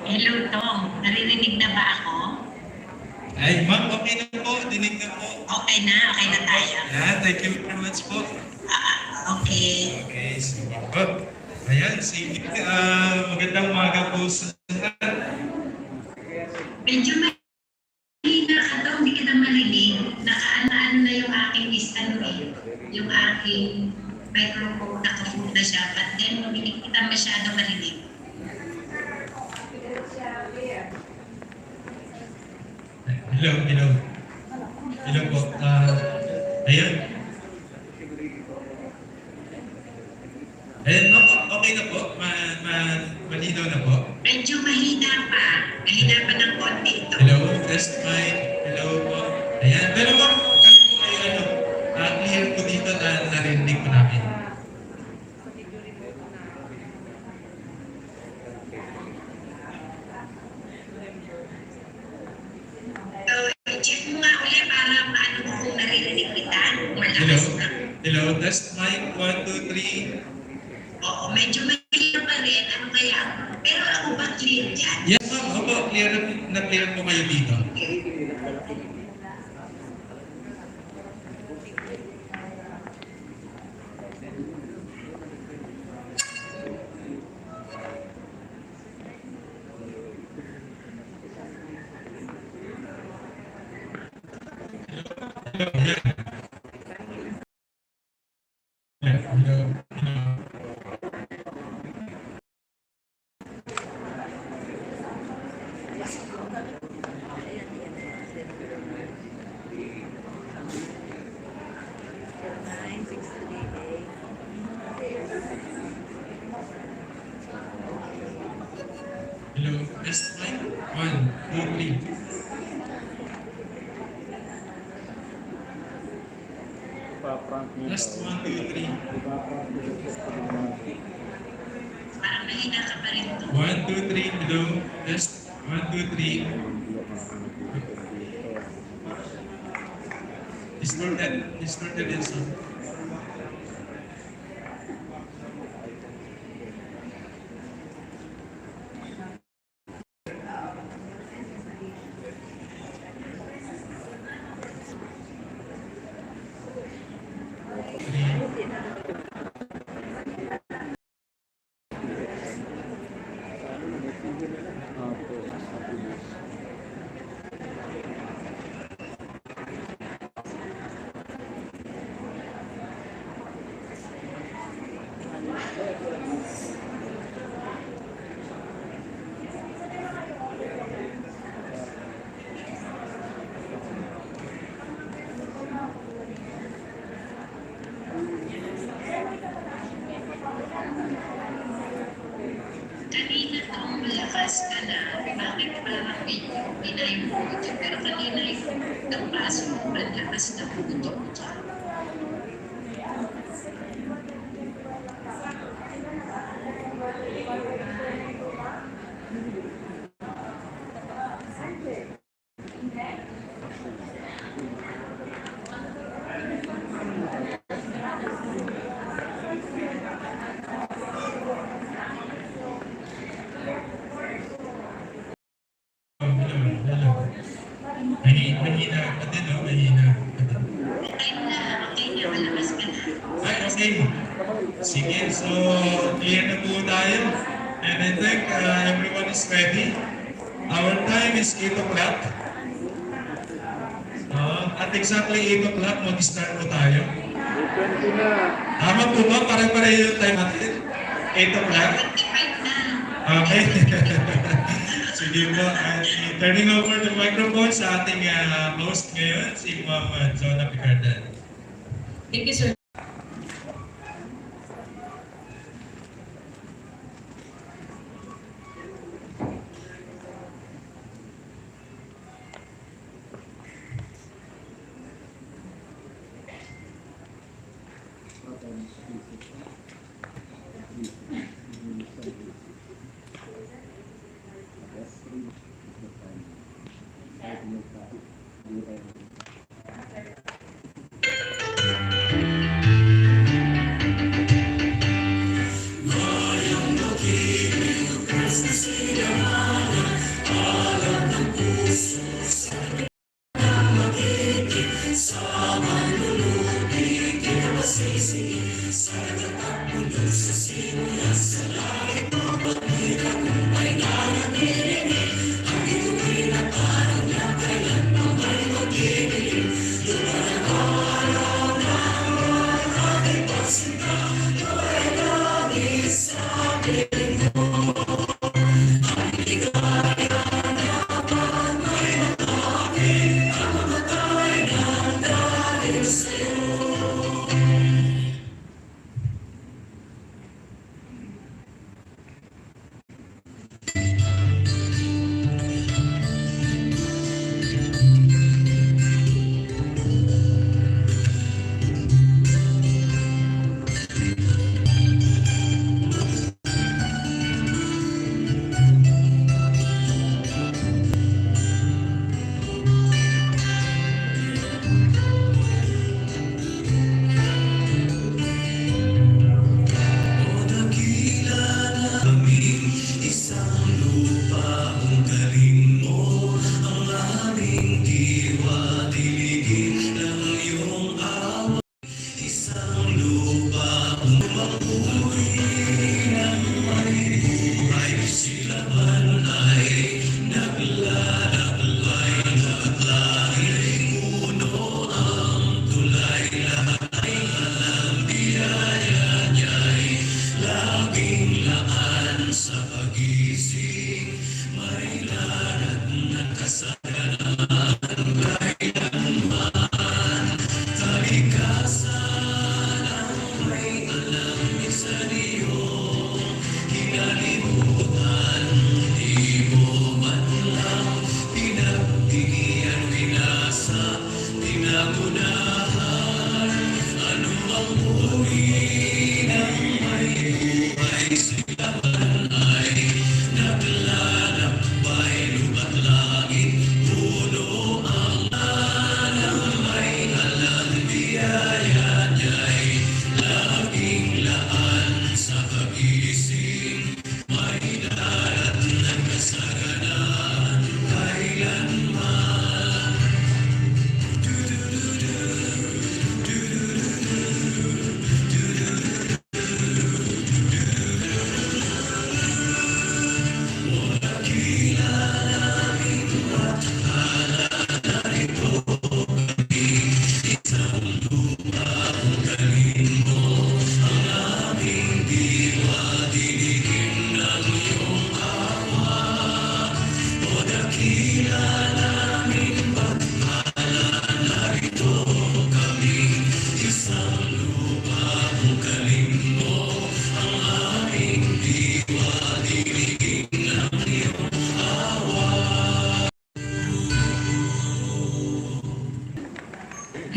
Hello, Tom. Naririnig na ba ako? Ay, ma'am, okay na po. Dinig na po. Okay na tayo. Yeah, thank you very much po. Okay. Okay, sige po. Ayan, sige. Magandang umaga po sa lahat. Medyo mahina ka, Tom. Hindi kita marinig. Nakaano na yung aking yung aking microphone. Nakafull na siya. But then, hindi kita masyado marinig. Hello. Hello po. Ayan. Ayan, okay na po. Malinaw na po. Medyo mahina pa. Mahina pa ng konti ito. Hello, test mic. Hello po. Ayan. Pero ma'am, kasi po kayo clear po dito na narinig po namin. Check mo nga ulit para maano mo kung naririnig kita. Hello, test mic, 1, 2, 3. Oo, medyo mahina pa rin. Ano kaya? Pero ako ba clear dyan? Yes, ma'am. Opo, clear po kayo dito. Hello, test mic, 1, 2, 3. Test 1, 2, 3. Parang mahina ka pa rin to. 1, 2, 3. Hello, test 1, 2, 3. Distorted yung sound. Kanina kung malakas ka na, bakit parang medyo yung audio? Pero kanina yung nagpaso mo, malakas na audio mo dyan. Mahina pa din, no? Mahina pa din. Okay na, malakas ka na. Ay, okay. Sige, so clear na po tayo. And I think everyone is ready. Our time is 8 o'clock. At exactly 8 o'clock, mag-start po tayo. Tama po ba? Pare-pareho yung time natin? 8 o'clock? 25 na. Okay. Sige po. Turning over the microphone sa ating host ngayon, si Ma'am Jonah Picardan. Thank you, sir.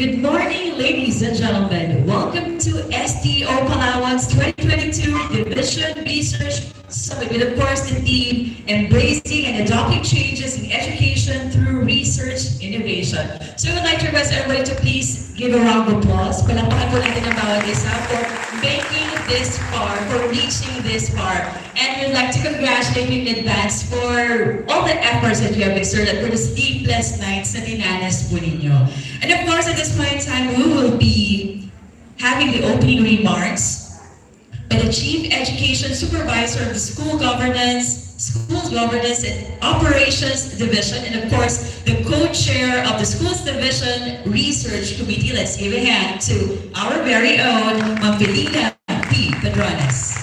Good morning, ladies and gentlemen. Welcome to STO Palawan's 2022 Division Research Summit with, of course, the theme Embracing and Adopting Changes in Education Through Research Innovation. So I would like to request everybody to please give a round of applause. Palakpakan po natin ang bawat isa for making this far, for reaching this far. And we'd like to congratulate you in advance for all the efforts that you have exerted for the sleepless nights na tinanas po ninyo. And of course, at this point in time, we will be having the opening remarks by the Chief Education Supervisor of the School Governance and Operations Division, and of course, the co-chair of the Schools Division Research Committee. Let's give a hand to our very own Ma'am Felina P. Padrones.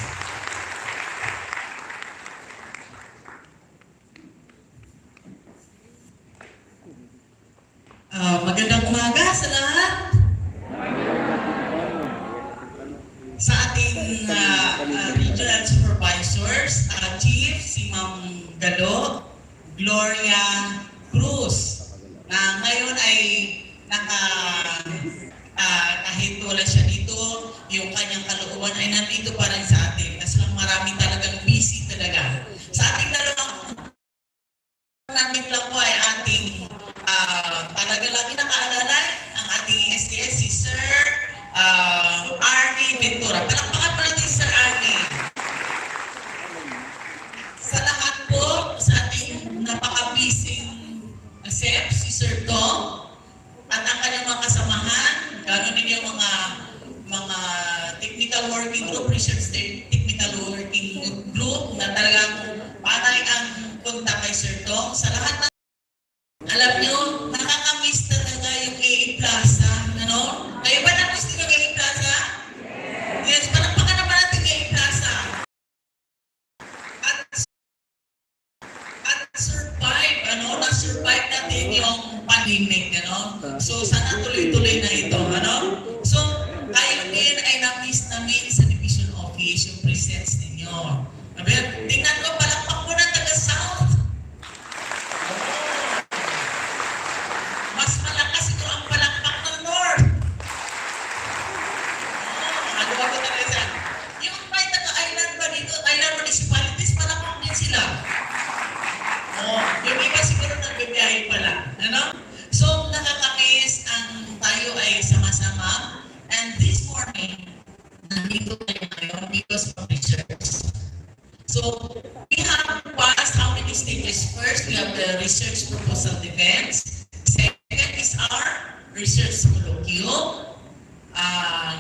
Magandang umaga sa lahat. Sa ating regional supervisors, chief, si Ma'am Galo, Gloria Cruz, na ngayon ay kahit wala siya dito, yung kanyang kalooban ay nandito pa rin sa atin. Kasi marami talagang busy talaga. Sa ating dalawang namin lang po ay ating talaga lagi nakaalala ang ating SDS, si Sir Arnie Ventura. Palakpakan pa natin si Sir Arnie. Sa lahat po, sa ating napaka-busy SEP, si Sir Tom, at ang kanyang mga kasamahan, gano'n din yung mga technical working group, research technical working group na talagang panay ang punta kay Sir Tong. Sa lahat ng alam nyo, nakakamiss talaga yung AA Plaza, ano? Kayo ba na-miss nyo yung AA Plaza? Yes, palakpakan naman natin yung AA Plaza. At survive, ano? Na-survive natin yung pandemic, ano? So, sana tuloy-tuloy na ito, ano? So, kayo din ay na-miss namin sa division office, yung presence ninyo. Sabi, tingnan ko, palakpak mo na taga-South. Mas malakas ito ang palakpak ng North. Ano ba ito talaga siya? Yung may taga-island ba dito, island municipalities, palakpak din sila. Yung iba siguro nagbibiyahe pala. Ano? So, nakakamiss ang tayo ay sama-sama. And this morning, nandito tayo ngayon because of research. So, we have passed how many stages? First, we have the research proposal defense. Second is our research colloquium.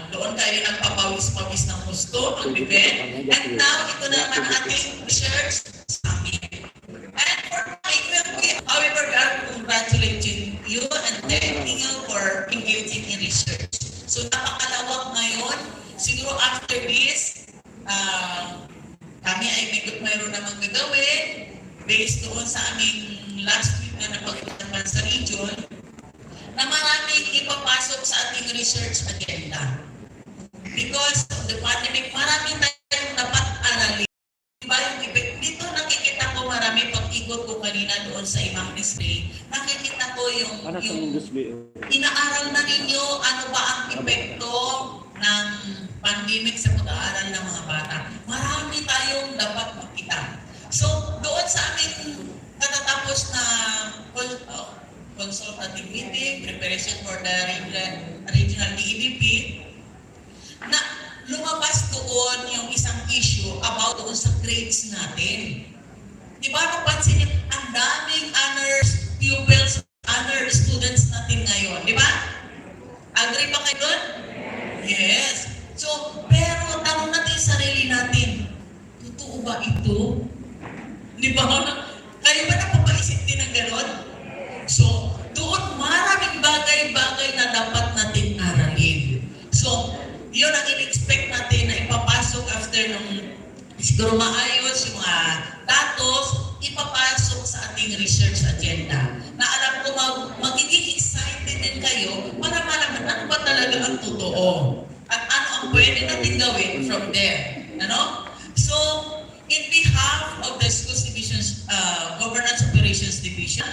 Doon tayo nagpapawis-pawis ng gusto, ang defense. And now, ito naman ating research summit. And for however, we are congratulating you and thanking you for engaging in research. So, napakalawak ngayon. Siguro after this, kami ay mayroon namang gagawin based doon sa aming last week na napagpunta naman sa region na maraming ipapasok sa ating research agenda. Because of the pandemic, maraming tayong dapat aralin. Diba yung effect? Dito nakikita ko marami pag-ikot ko kanina doon sa ibang display. Nakikita ko yung inaaral na ninyo ano ba ang epekto ng pandemic sa pag-aaral ng mga bata. Marami tayong dapat makita. So, doon sa aming katatapos na consultative meeting, preparation for the regional DEDP, na lumabas doon yung isang issue about doon sa grades natin. Di ba napansin niyo, ang daming honors pupils, honor students natin ngayon. Di ba? Agree ba kayo doon? Yes. So, pero tanong natin sa sarili natin, totoo ba ito? Di ba? Kayo ba napapaisip din ng gano'n? So, doon maraming bagay-bagay na dapat natin aralin. So, yun ang in-expect natin na ipapasok after nung siguro maayos yung mga datos, ipapasok sa ating research agenda. Na alam ko magiging excited din kayo para malaman ano ba talaga ang totoo. At ano ang pwede natin gawin from there. Ano? So, in behalf of the Schools Division's Governance Operations Division,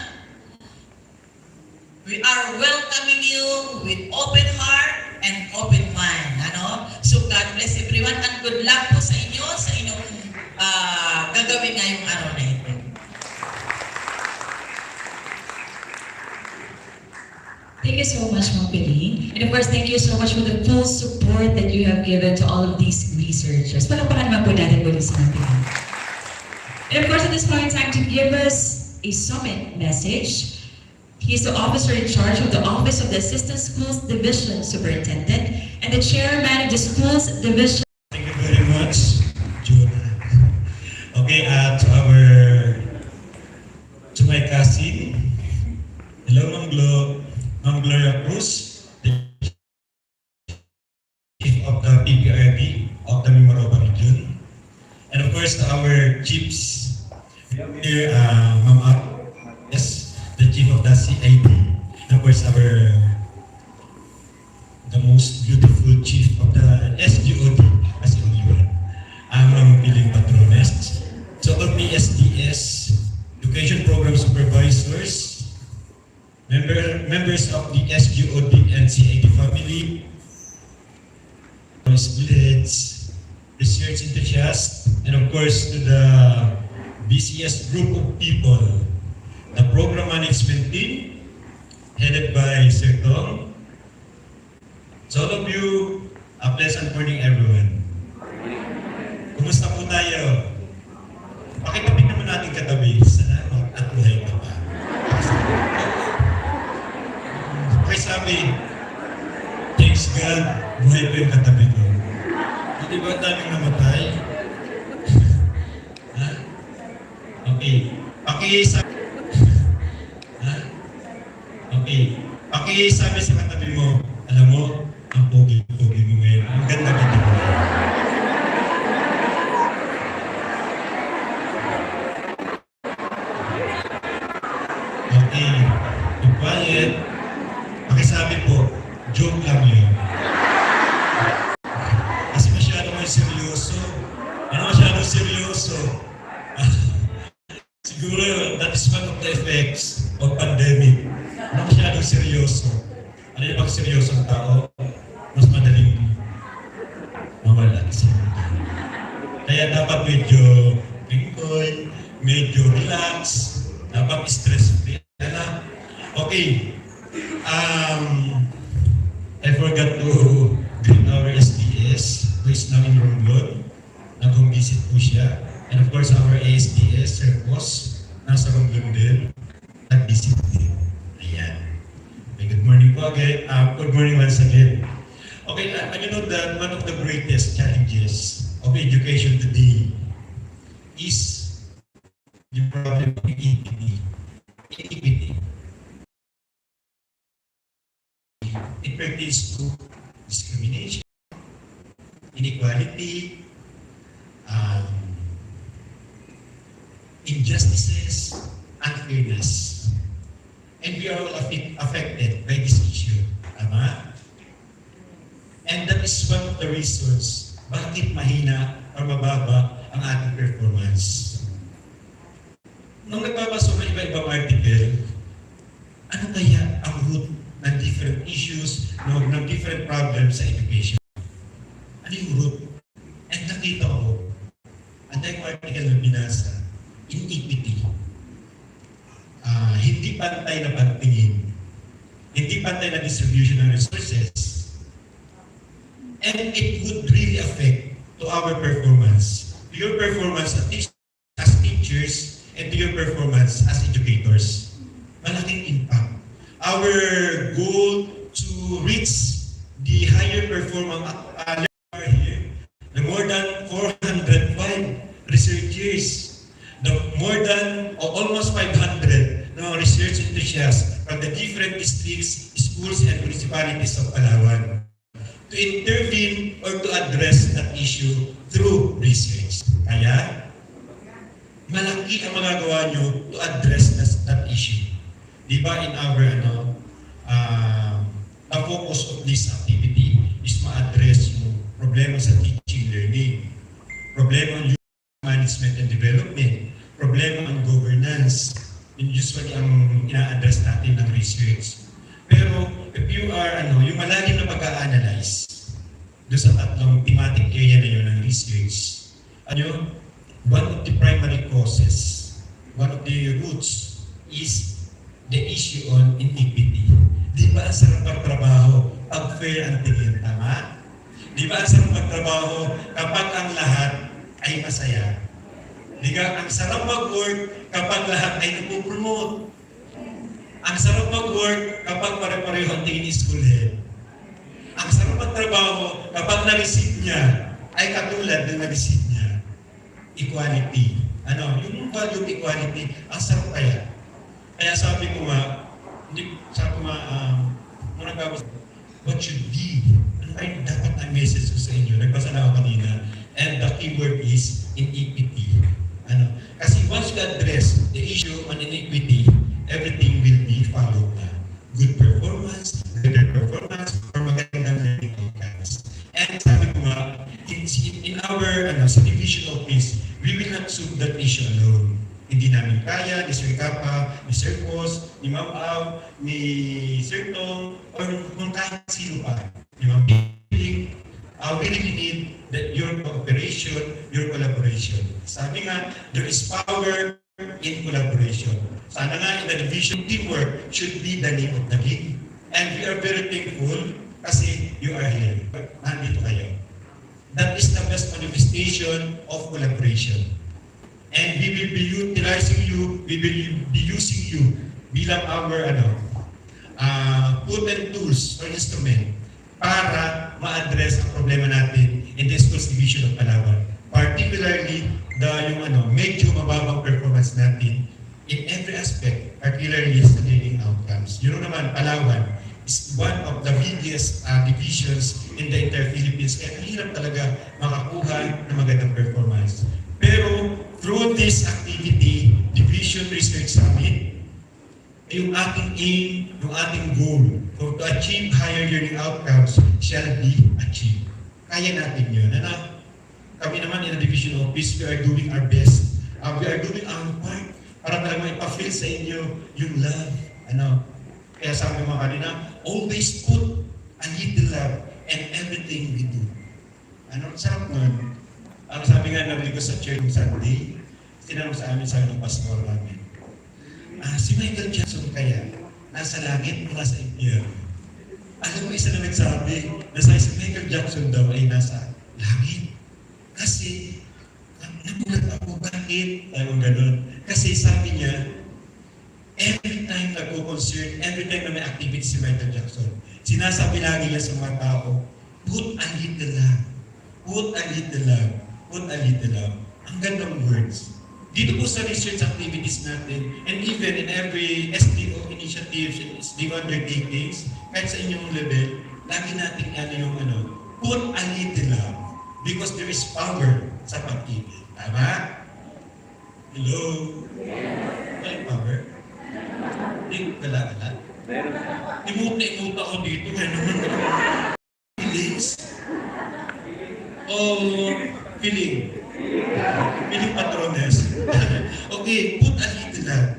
we are welcoming you with open heart and open mind. Ano? So, God bless everyone and good luck po sa inyo sa inyong gagawin ngayong araw na ito. Thank you so much, Ma'am Pili. And of course, thank you so much for the full support that you have given to all of these researchers. Palakpakan naman po natin muli si Ma'am Pili. And of course, at this point in time, to give us a summit message, he is the officer in charge of the Office of the Assistant Schools Division Superintendent and the Chairman of the Schools Division. Thank you very much, Jonah. Okay, to my cousin, hello, Ma'am Gloria Cruz, the Chief of the PPRD of the Mimaropa region. And of course, to our chiefs, we have here, Ma'am yes, the Chief of the CID. And of course, the most beautiful Chief of the SGOD, as in Iwan, Ma'am Piling Patrones. So, all PSDS, Education Program Supervisors, members of the SGOD and CID family, village, research enthusiasts, and of course to the BCS group of people, the program management team, headed by Sir Tom. So all of you, a pleasant morning everyone. Kumusta po tayo? Pakitapik naman natin katabi, salamat at buhay ka pa. Sabi, thanks God, buhay pa yung katabi ko. Hindi ba daming namatay? Ha? Okay. Ha? Okay. Sabi sa katabi mo, alam mo, ang pogi-pogi mo ngayon. Ang ganda-ganda mo ngayon. Okay. Be quiet. Pakisabi po, joke lang yun. Kasi masyado kayo seryoso. Masyadong seryoso. Siguro, that is one of the effects of pandemic. Masyadong seryoso. Ano yung pag seryoso ang tao, mas madaling mawala sa mundo. Kaya dapat medyo twinkle, medyo relax, dapat stress-free. Okay. I forgot to greet our SDS, who is now in Romblon. Nag-visit po siya. And of course, our ASDS, Sir Boss, nasa Romblon din. Nag-visit din. Ayan. Okay, good morning po again. Good morning once again. Okay, you know that one of the greatest challenges of education today is the problem of inequity. It pertains to discrimination, inequality, injustices, unfairness. And we are all affected by this issue. Tama? And that is one of the reasons bakit mahina or mababa ang ating performance. Nung nagbabasa ng iba-ibang article, ano kaya ang root ng different issues, ng different problems sa education? Ano yung root? And nakita ko, ang dahil article na binasa, inequity. Hindi pantay na pagtingin, hindi pantay na distribution ng resources, and it would really affect to our performance, to your performance as teachers, and to your performance as educators. Malaking impact. Our goal to reach the higher performing learner here, the more than 405 researchers, the more than almost 500 research enthusiasts from the different districts, schools, and municipalities of Palawan to intervene or to address that issue through research. Kaya, malaki ang magagawa nyo to address that issue. Di ba in our, the focus of this activity is ma-address yung problema sa teaching learning, problema on management and development, problema on governance, yun usually ang ina-address natin ng research. Pero if you are, yung malalim na pag-a-analyze doon sa tatlong thematic area na yun ng research, one of the primary causes, one of the roots is the issue on inequity. Di ba ang sarap magtrabaho pag fair ang tingin, tama? Di ba ang sarap magtrabaho kapag ang lahat ay masaya? Di ba ang sarap mag-work kapag lahat ay napupromote? Ang sarap mag-work kapag pare-pareho ang tingin ni school head. Ang sarap magtrabaho kapag na-receive niya ay katulad ng na-receive niya. Equality. Yung value of equality, ang sarap kaya. Kaya sabi ko nga, what should be? Ano ay dapat ang message ko sa inyo? Nagbasa na ako kanina. And the keyword is inequity. Kasi once you address the issue on inequity, everything will be followed na. Good performance, better performance, or magandang learning outcomes. And sabi ko nga, in our sa division of peace, we will not solve that issue alone. Hindi namin kaya, ni Sir Kapa, ni Sir Pos, ni Ma'am Av, ni Sir Tong, or kung kahit sino pa, ni Ma'am Piling, we really need your cooperation, your collaboration. Sabi nga, there is power in collaboration. Sana nga, in the division, teamwork should be the name of the game. And we are very thankful kasi you are here. Nandito kayo. That is the best manifestation of collaboration. And we will be utilizing you, we will be using you bilang our potent tools or instrument para ma-address ang problema natin in the schools division of Palawan. Particularly, yung medyo mababang performance performance natin in every aspect, particularly sa learning outcomes. You know naman, Palawan is one of the biggest divisions in the entire Philippines. Kaya hirap talaga makakuha ng magandang performance. Pero through this activity, Division Research Summit, yung ating aim, yung ating goal to achieve higher learning outcomes shall be achieved. Kaya natin yun. Kami naman in the division office, we are doing our best. We are doing our part para talagang ipa-feel sa inyo yung love. Kaya sabi mo kanina, always put a little love in everything we do. Sarap nun. Sabi nga nabili ko sa church ng Sunday, tinanong sa amin, sabi ng pastor namin, si Michael Jackson kaya, nasa langit o nasa impyerno? Alam mo, isa na nagsabi, si Michael Jackson daw ay nasa langit. Kasi, nagulat ako, bakit? Ayaw ganun. Kasi sabi niya, every time nagko-concert, every time na may activity si Michael Jackson, sinasabi lagi niya sa mga tao, put a little love. Put a little love. Put a little love. Ang gandang words. Dito po sa research activities natin, and even in every SDO initiatives and SDO undertakings, kahit sa inyong level, lagi natin yung put a little love. Because there is power sa pag-ibig. Tama? Hello? May power? Hindi, wala. Imuta ko dito. Feelings? O feeling? Feeling patrones. Okay, put a little love.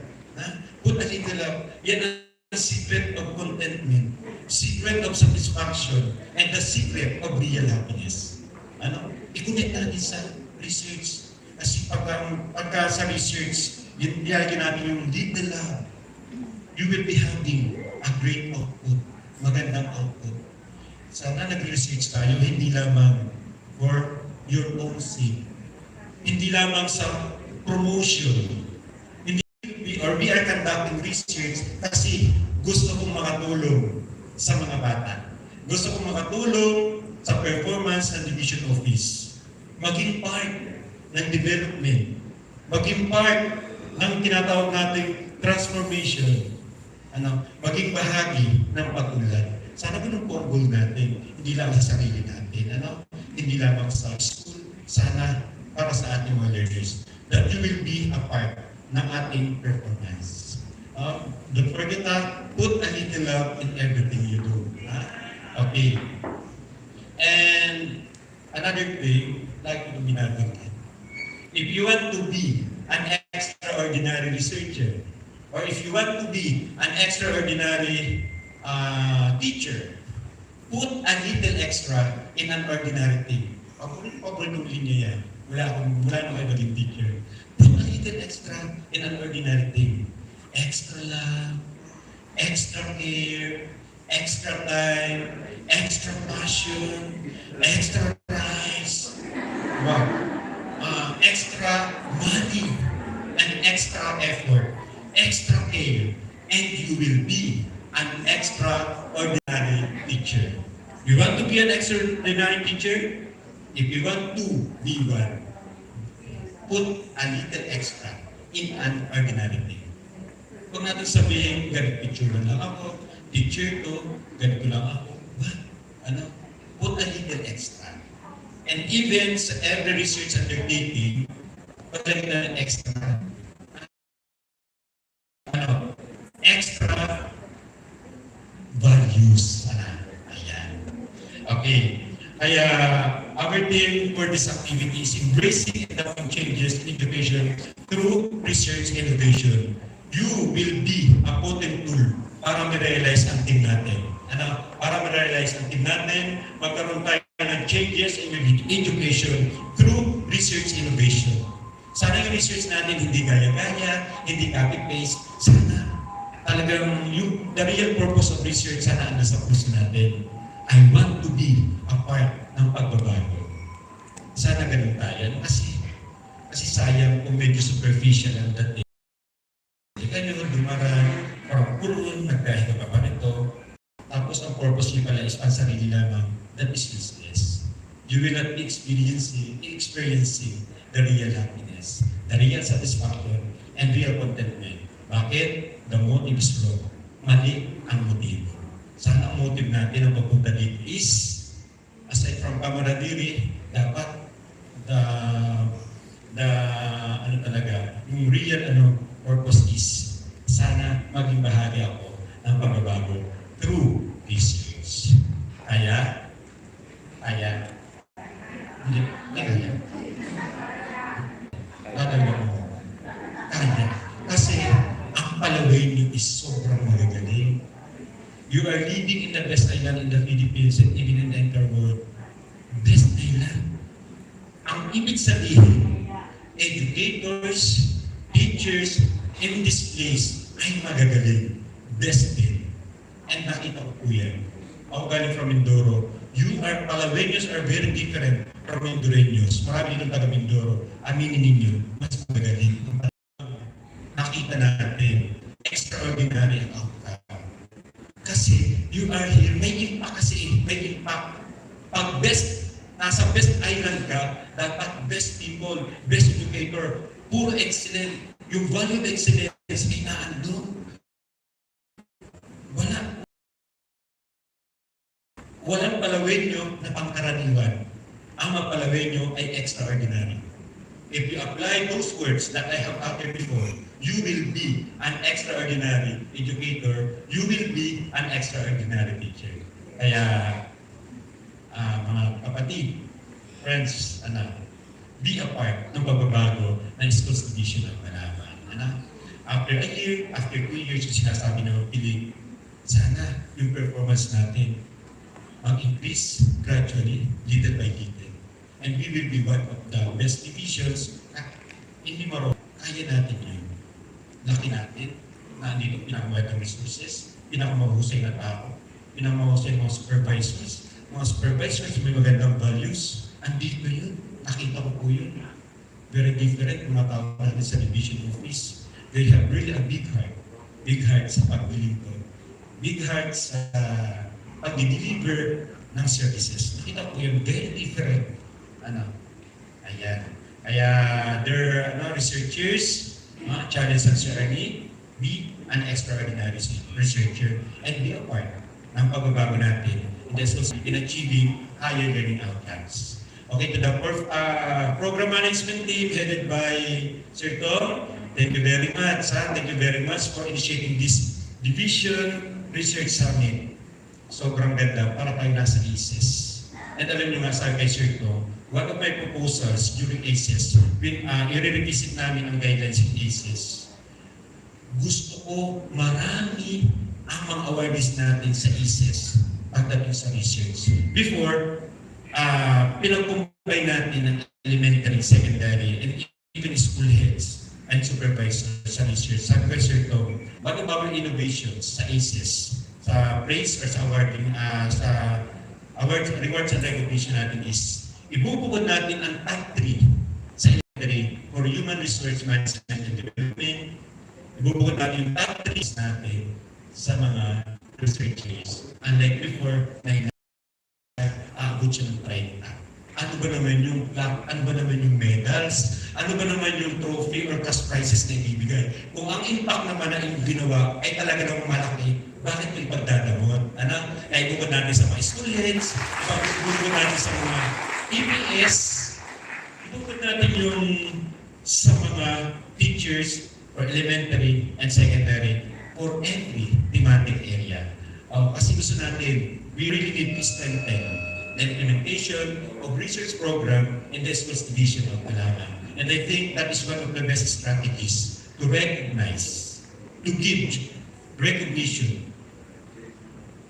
Put a little love. Yan ang secret of contentment, secret of satisfaction, and the secret of real happiness. I-connect natin sa research. Kasi pagka sa research, nilagyan natin yung little love, you will be having a great output, magandang output. Sana nag-research tayo, hindi lamang for your own sake. Hindi lamang sa promotion. We are conducting research kasi gusto kong makatulong sa mga bata. Gusto kong makatulong sa performance ng division office. Maging part ng development. Maging part ng tinatawag nating transformation. Maging bahagi ng pag-unlad. Sana ganun po ang goal natin. Hindi lang sa sarili natin. Hindi lamang sa school. Sana para sa ating mga learners. That you will be a part ng ating performance. Don't forget put a little love in everything you do. Okay. And another thing, like yung ginagawa, if you want to be an extraordinary researcher, or if you want to be an extraordinary teacher, put a little extra in an ordinary thing. Paborito linya yan. Wala nang kayo maging teacher. Put a little extra in an ordinary thing. Extra love, extra care, extra time, extra passion, extra price, extra money, and extra effort, extra care, and you will be an extraordinary teacher. You want to be an extraordinary teacher? If you want to be one, put a little extra in an ordinary thing. Huwag natin sabihin, ganit picture lang ako, teacher to, ganito lang ako. What? Put a little extra. And even sa every research undertaking, paglagay na ng extra. Extra values. Ayan. Okay. Kaya, our theme for this activity is embracing and adapting changes in education through research and innovation. You will be a potent tool para ma-realize ang team natin. Para ma-realize ang team natin, magkaroon tayo ng changes in education through research innovation. Sana yung research natin hindi gaya-gaya, hindi copy-paste. Sana talagang the real purpose of research sana ang nasa puso natin. I want to be a part ng pagbabago. Sana ganun tayo. Kasi sayang kung medyo superficial ang dating. Hindi kayo dumarang, parang purun, nagdahiga pa nito. Tapos ang purpose niyo pala is ang sarili lamang. That is useless. You will not be experiencing the real happiness, the real satisfaction, and real contentment. Bakit? The motive is wrong. Mali ang motibo. Sana ang motive natin ang pagpunta dito is, aside from camaraderie, dapat the ano talaga, yung real purpose is, sana maging bahagi ako ng pagbabago through these years. Kaya, hindi, kaya. Gagawin mo. Kaya. Kasi, ang palaway niyo is sobrang magagaling. You are living in the best island in the Philippines and even in the entire world. Best island. Ang ibig sabihin, educators, teachers, in this place ay magagaling. Best din. And nakita ko po yan. Ako galing from Mindoro. Palaweños are very different from Mindoreños. Marami ng taga Mindoro. Aminin ninyo, mas magagaling. Nakita natin, extraordinary ang outcome. Kasi you are here, may impact kasi, may impact. Pag nasa best island ka, dapat best people, best educator, puro excellent. Yung value of excellence ay naandun. Walang Palaweño na pangkaraniwan. Ang mga Palaweño ay extraordinary. If you apply those words that I have uttered before, you will be an extraordinary educator, you will be an extraordinary teacher. Kaya, mga kapatid, friends, be a part ng pagbabago ng schools division ng Palawan. After a year, after 2 years, yung sinasabi ng piling, sana yung performance natin mag-increase gradually, little by little. And we will be one of the best divisions. Hindi maro, kaya natin yun. Laki natin, na dito pinakamahal ng resources, pinakamahusay na tao, pinakamahusay ng mga supervisors. Mga supervisors may magandang values, andito yun. Nakita ko po yun. Very different mga tao natin sa division office. They have really a big heart. Big heart sa paglilingkod. Big heart sa pag-deliver ng services. Nakita ko yun, very different. Ayan. Kaya, there are researchers, challenge ang Sharani, be an extraordinary researcher, and be a part ng pagbabago natin in achieving higher learning outcomes. Okay, to the program management team headed by Sir Tom, thank you very much. Thank you very much for initiating this Division Research Summit. Sobrang ganda para tayo nasa ACES. And alam nyo nga sa kay Sir Tom, one of my proposals during ACES, i-revisit namin ang guidelines in ACES. Gusto ko marami ang mga awareness natin sa ACES pagdating sa research. Before, pinag-combine natin ng elementary, secondary, and even school heads and supervisors sa research. Sabi ko, Sir Tom, what about innovations sa ACES? Sa praise or sa awarding, sa awards, rewards and recognition natin is, ibubukod natin ang top 3 sa elementary for human resource management and development. Ibubukod natin yung top 3 natin sa mga researchers. Unlike before, na aabot siya ng 30. Ano ba naman yung plaque? Ano ba naman yung medals? Ano ba naman yung trophy or cash prizes na ibibigay? Kung ang impact naman na yung ginawa ay talaga naman malaki, bakit may pagdadamot? Ay ibukod natin sa mga school heads, ibukod natin sa mga EPS, ibukod natin yung sa mga teachers for elementary and secondary for every thematic area. Kasi gusto natin, we really need to strengthen the implementation of research program in the schools division of Palawan. And I think that is one of the best strategies to recognize, to give recognition,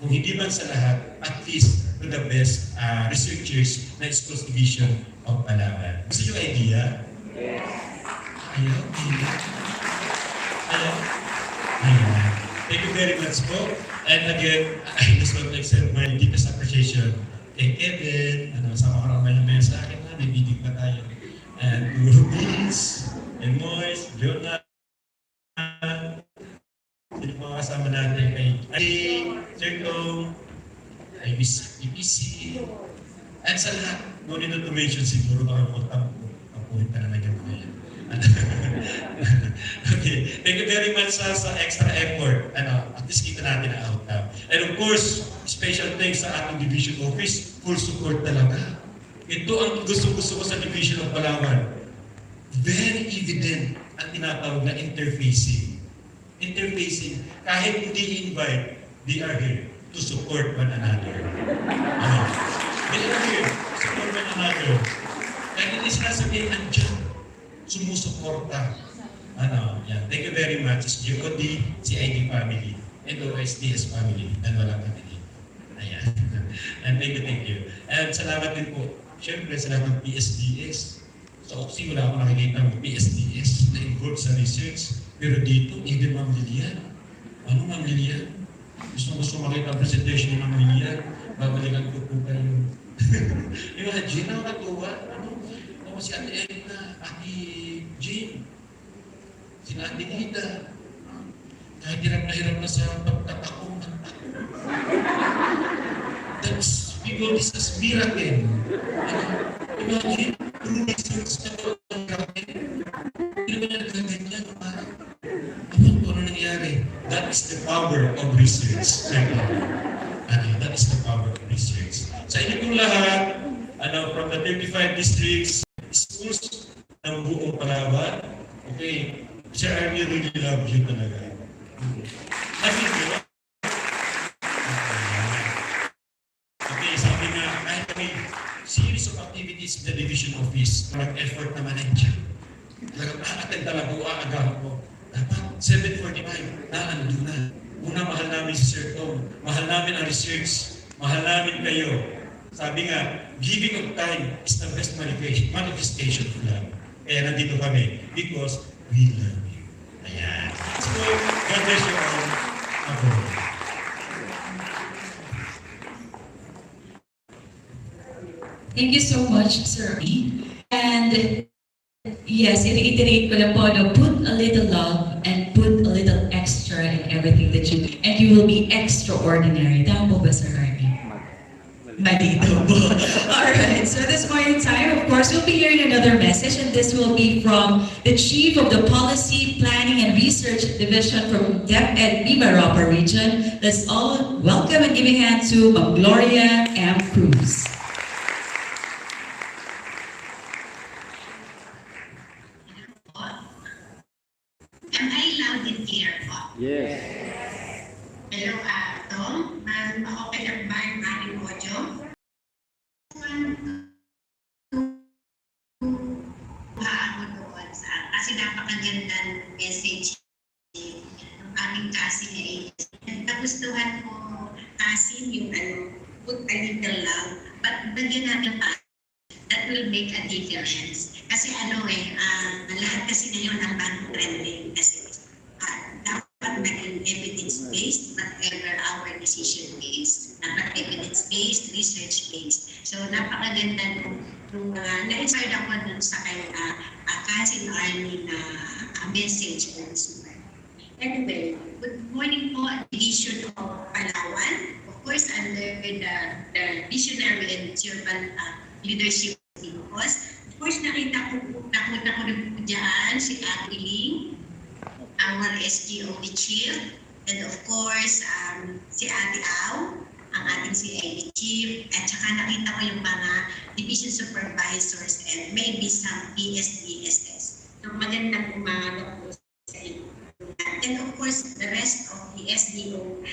kung hindi man sa lahat, at least to the best researchers na schools division of Palawan. Gusto yung idea? Ayaw? Ayaw? Thank you very much po. And again, I just want to extend my deepest appreciation kay Kevin, sama ko naman yung sa akin may meeting pa tayo. And to Vince, and Moise, Leonard, sino mga kasama natin kay Sir Tom, kay Miss EPC, and sa lahat, no need to mention siguro baka magtampuhin pa naman yung mga yan. Okay. very much sa extra effort. At least kita natin ang outcome. And of course, special thanks sa ating division office. Full support talaga. Ito ang gusto-gusto ko sa division of Palawan. Very evident ang tinatawag na interfacing. Interfacing, kahit hindi invite, they are here to support one another. They are here to support one another. Kahit hindi sinasabihin, andyan, sumusuporta. Yan. Thank you very much. It's GOD, CID family, and OSDS family, and walang kami dito. Ayan. And thank you. And salamat din po. Siyempre, salamat ng PSDS. Sa OXI, wala akong nakikita ng PSDS na involved sa research. Pero dito, even Ma'am Lilian. Ano Ma'am Lilian? Gusto makita ang presentation ni Ma'am Lilian. Babalikan ko po kayo. Imagine, nakakatuwa. Ako si Ate Erika, Ate Jane, si Ate Nita. Kahit hirap na sa pagtatakong ng takong. That's, we call this as miracle. Imagine, true research na ito ang miracle. Hindi ba na nagkaganyan? Parang, ano nangyari? That is the power of research. That is the power of research. Sa inyo pong lahat, from the 35 districts, schools ng buong Palawan, okay, Sir Army really love you talaga. Okay, sabi nga, kahit may series of activities in the division office, mag-effort naman nandiyan. Attend talaga po, aagahan ko. Dapat 7:45, naandun na. Una, mahal namin si Sir Tom, mahal namin ang research, mahal namin kayo. Sabi nga, giving of time is the best manifestation of love. Kaya nandito kami because we love you. Ayan. So, God bless you all. Ako. Thank you so much, Sir. And yes, i-reiterate ko lang po, put a little love and put a little extra in everything that you do, and you will be extraordinary. Tama po ba, Sir Arnie? Malito po. Alright, so this morning time, of course, we'll be hearing another message, and this will be from the Chief of the Policy, Planning, and Research Division from DepEd Mimaropa region. Let's all welcome and give a hand to Ma'am Gloria M. Cruz. Am I loud and clear po? Yes. Hello, Tom. Okay lang ba yung ating audio? Ako doon kasi napakagandang message ng aming kasi na AS. Nagustuhan ko kasi yung put a little love, but bagyan natin pa. That will make a difference. Kasi lahat kasi ngayon ang bagong trending kasi dapat maging evidence-based, whatever our decision-based, dapat evidence-based, research-based. So, napakaganda nung na-inspired ako dun sa Cousin Army na message ko this morning. Anyway, good morning po, Division of Palawan. Of course, under the visionary and servant leadership because, of course, nakita ko dyan si Ate Ling, our SGOD chief, and of course, si Ate Au, ang ating CID chief, at saka nakita ko yung mga division supervisors and maybe some PSDSS. So magandang umaga po sa inyo. And of course, the rest of the SDO,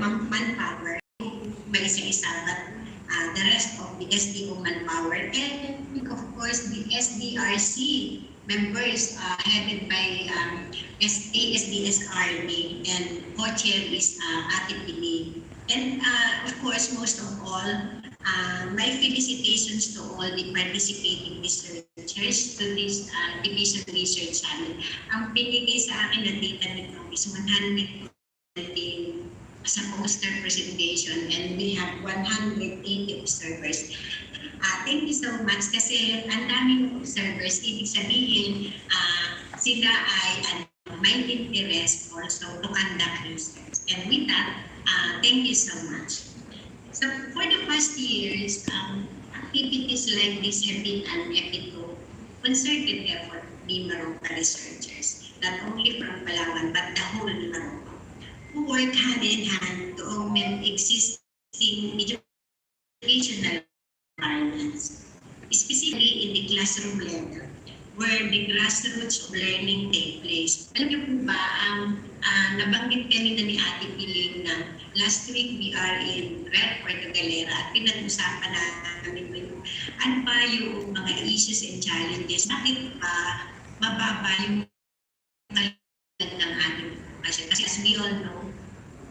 manpower, may isa-isa, but the rest of the SDO manpower, and of course, the SDRC members headed by ASDS Army, and co-chair is Ate Pili. And of course, most of all, my felicitations to all the participating researchers to this Division Research Channel. Ang pinigay sa akin na data nito is 100 sa poster presentation, and we have 180 observers. Thank you so much kasi ang daming observers, ibig sabihin sila ay may interest also to conduct research. And with that, thank you so much. So for the past years, activities like this have been an epic concerted effort of Mimaropa researchers. not only from Palawan, but the whole Narok, who work hand in hand to augment existing educational requirements, specifically in the classroom level, where the grassroots of learning take place. Alam niyo po ba, nabanggit kanina ni Ate Piling na last week we are in Red Puerto Galera at pinag-usapan namin yung ano ba yung mga issues and challenges, bakit pa mababa yung kalag ng ating edukasyon. Kasi as we all know,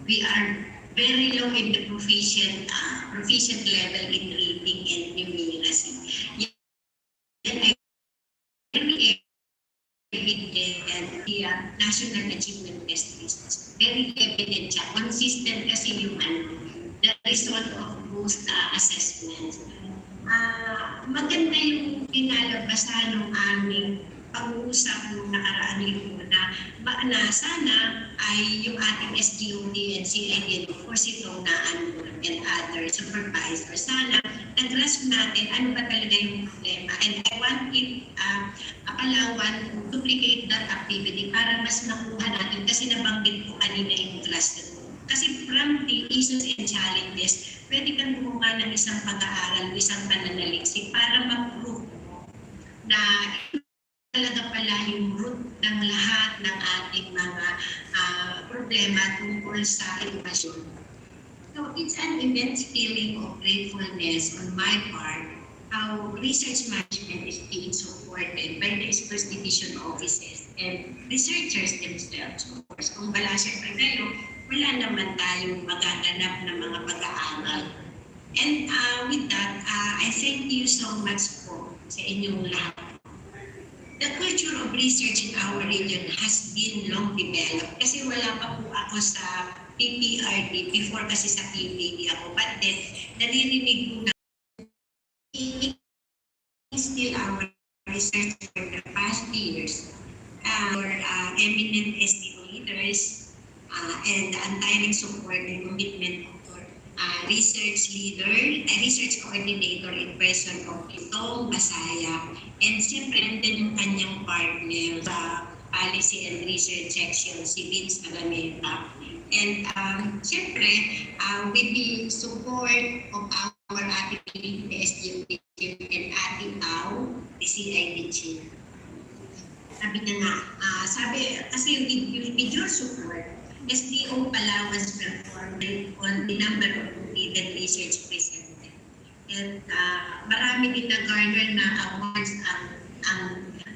we are very low in the proficient level in reading and numeracy. Yan ay very evident the national achievement test is very evident siya. Consistent kasi yung the result of most assessments. Maganda yung pinalabasan ng aming pag-uusap ng nakaraan linggo na sana ay yung ating SGOD and CID, of course ito na and other supervisors, sana nag-grasp natin ano ba talaga yung problema. And I want it, Palawan, to duplicate that activity para mas makuha natin kasi nabanggit ko kanina yung cluster. Kasi from the issues and challenges, pwede kang gumawa ng isang pag-aaral, isang pananaliksik para ma-prove na talaga pala yung root ng lahat ng ating mga problema tungkol sa edukasyon. So it's an immense feeling of gratefulness on my part how research management is being supported by the First Division offices and researchers themselves. Of course, kung wala siyempre kayo, wala naman tayong magaganap na mga pag-aaral. And with that, I thank you so much po sa inyong lahat. The culture of research in our region has been long developed kasi wala pa po ako sa PPRD before kasi sa PPD ako. But then, naririnig ko na still our research for the past years for eminent SDO leaders and the untiring support and commitment of research leader, research coordinator in person of Itong Masaya, and siyempre nandun yung kanyang partner sa policy and research section, si Vince Alameda. And siyempre, with the support of our Ate Piling, the SGO and Ate Pao, the CID chief. Sabi niya nga, kasi with your support, SDO Palawan's performed on the number of completed research presented. And marami din na-garner na awards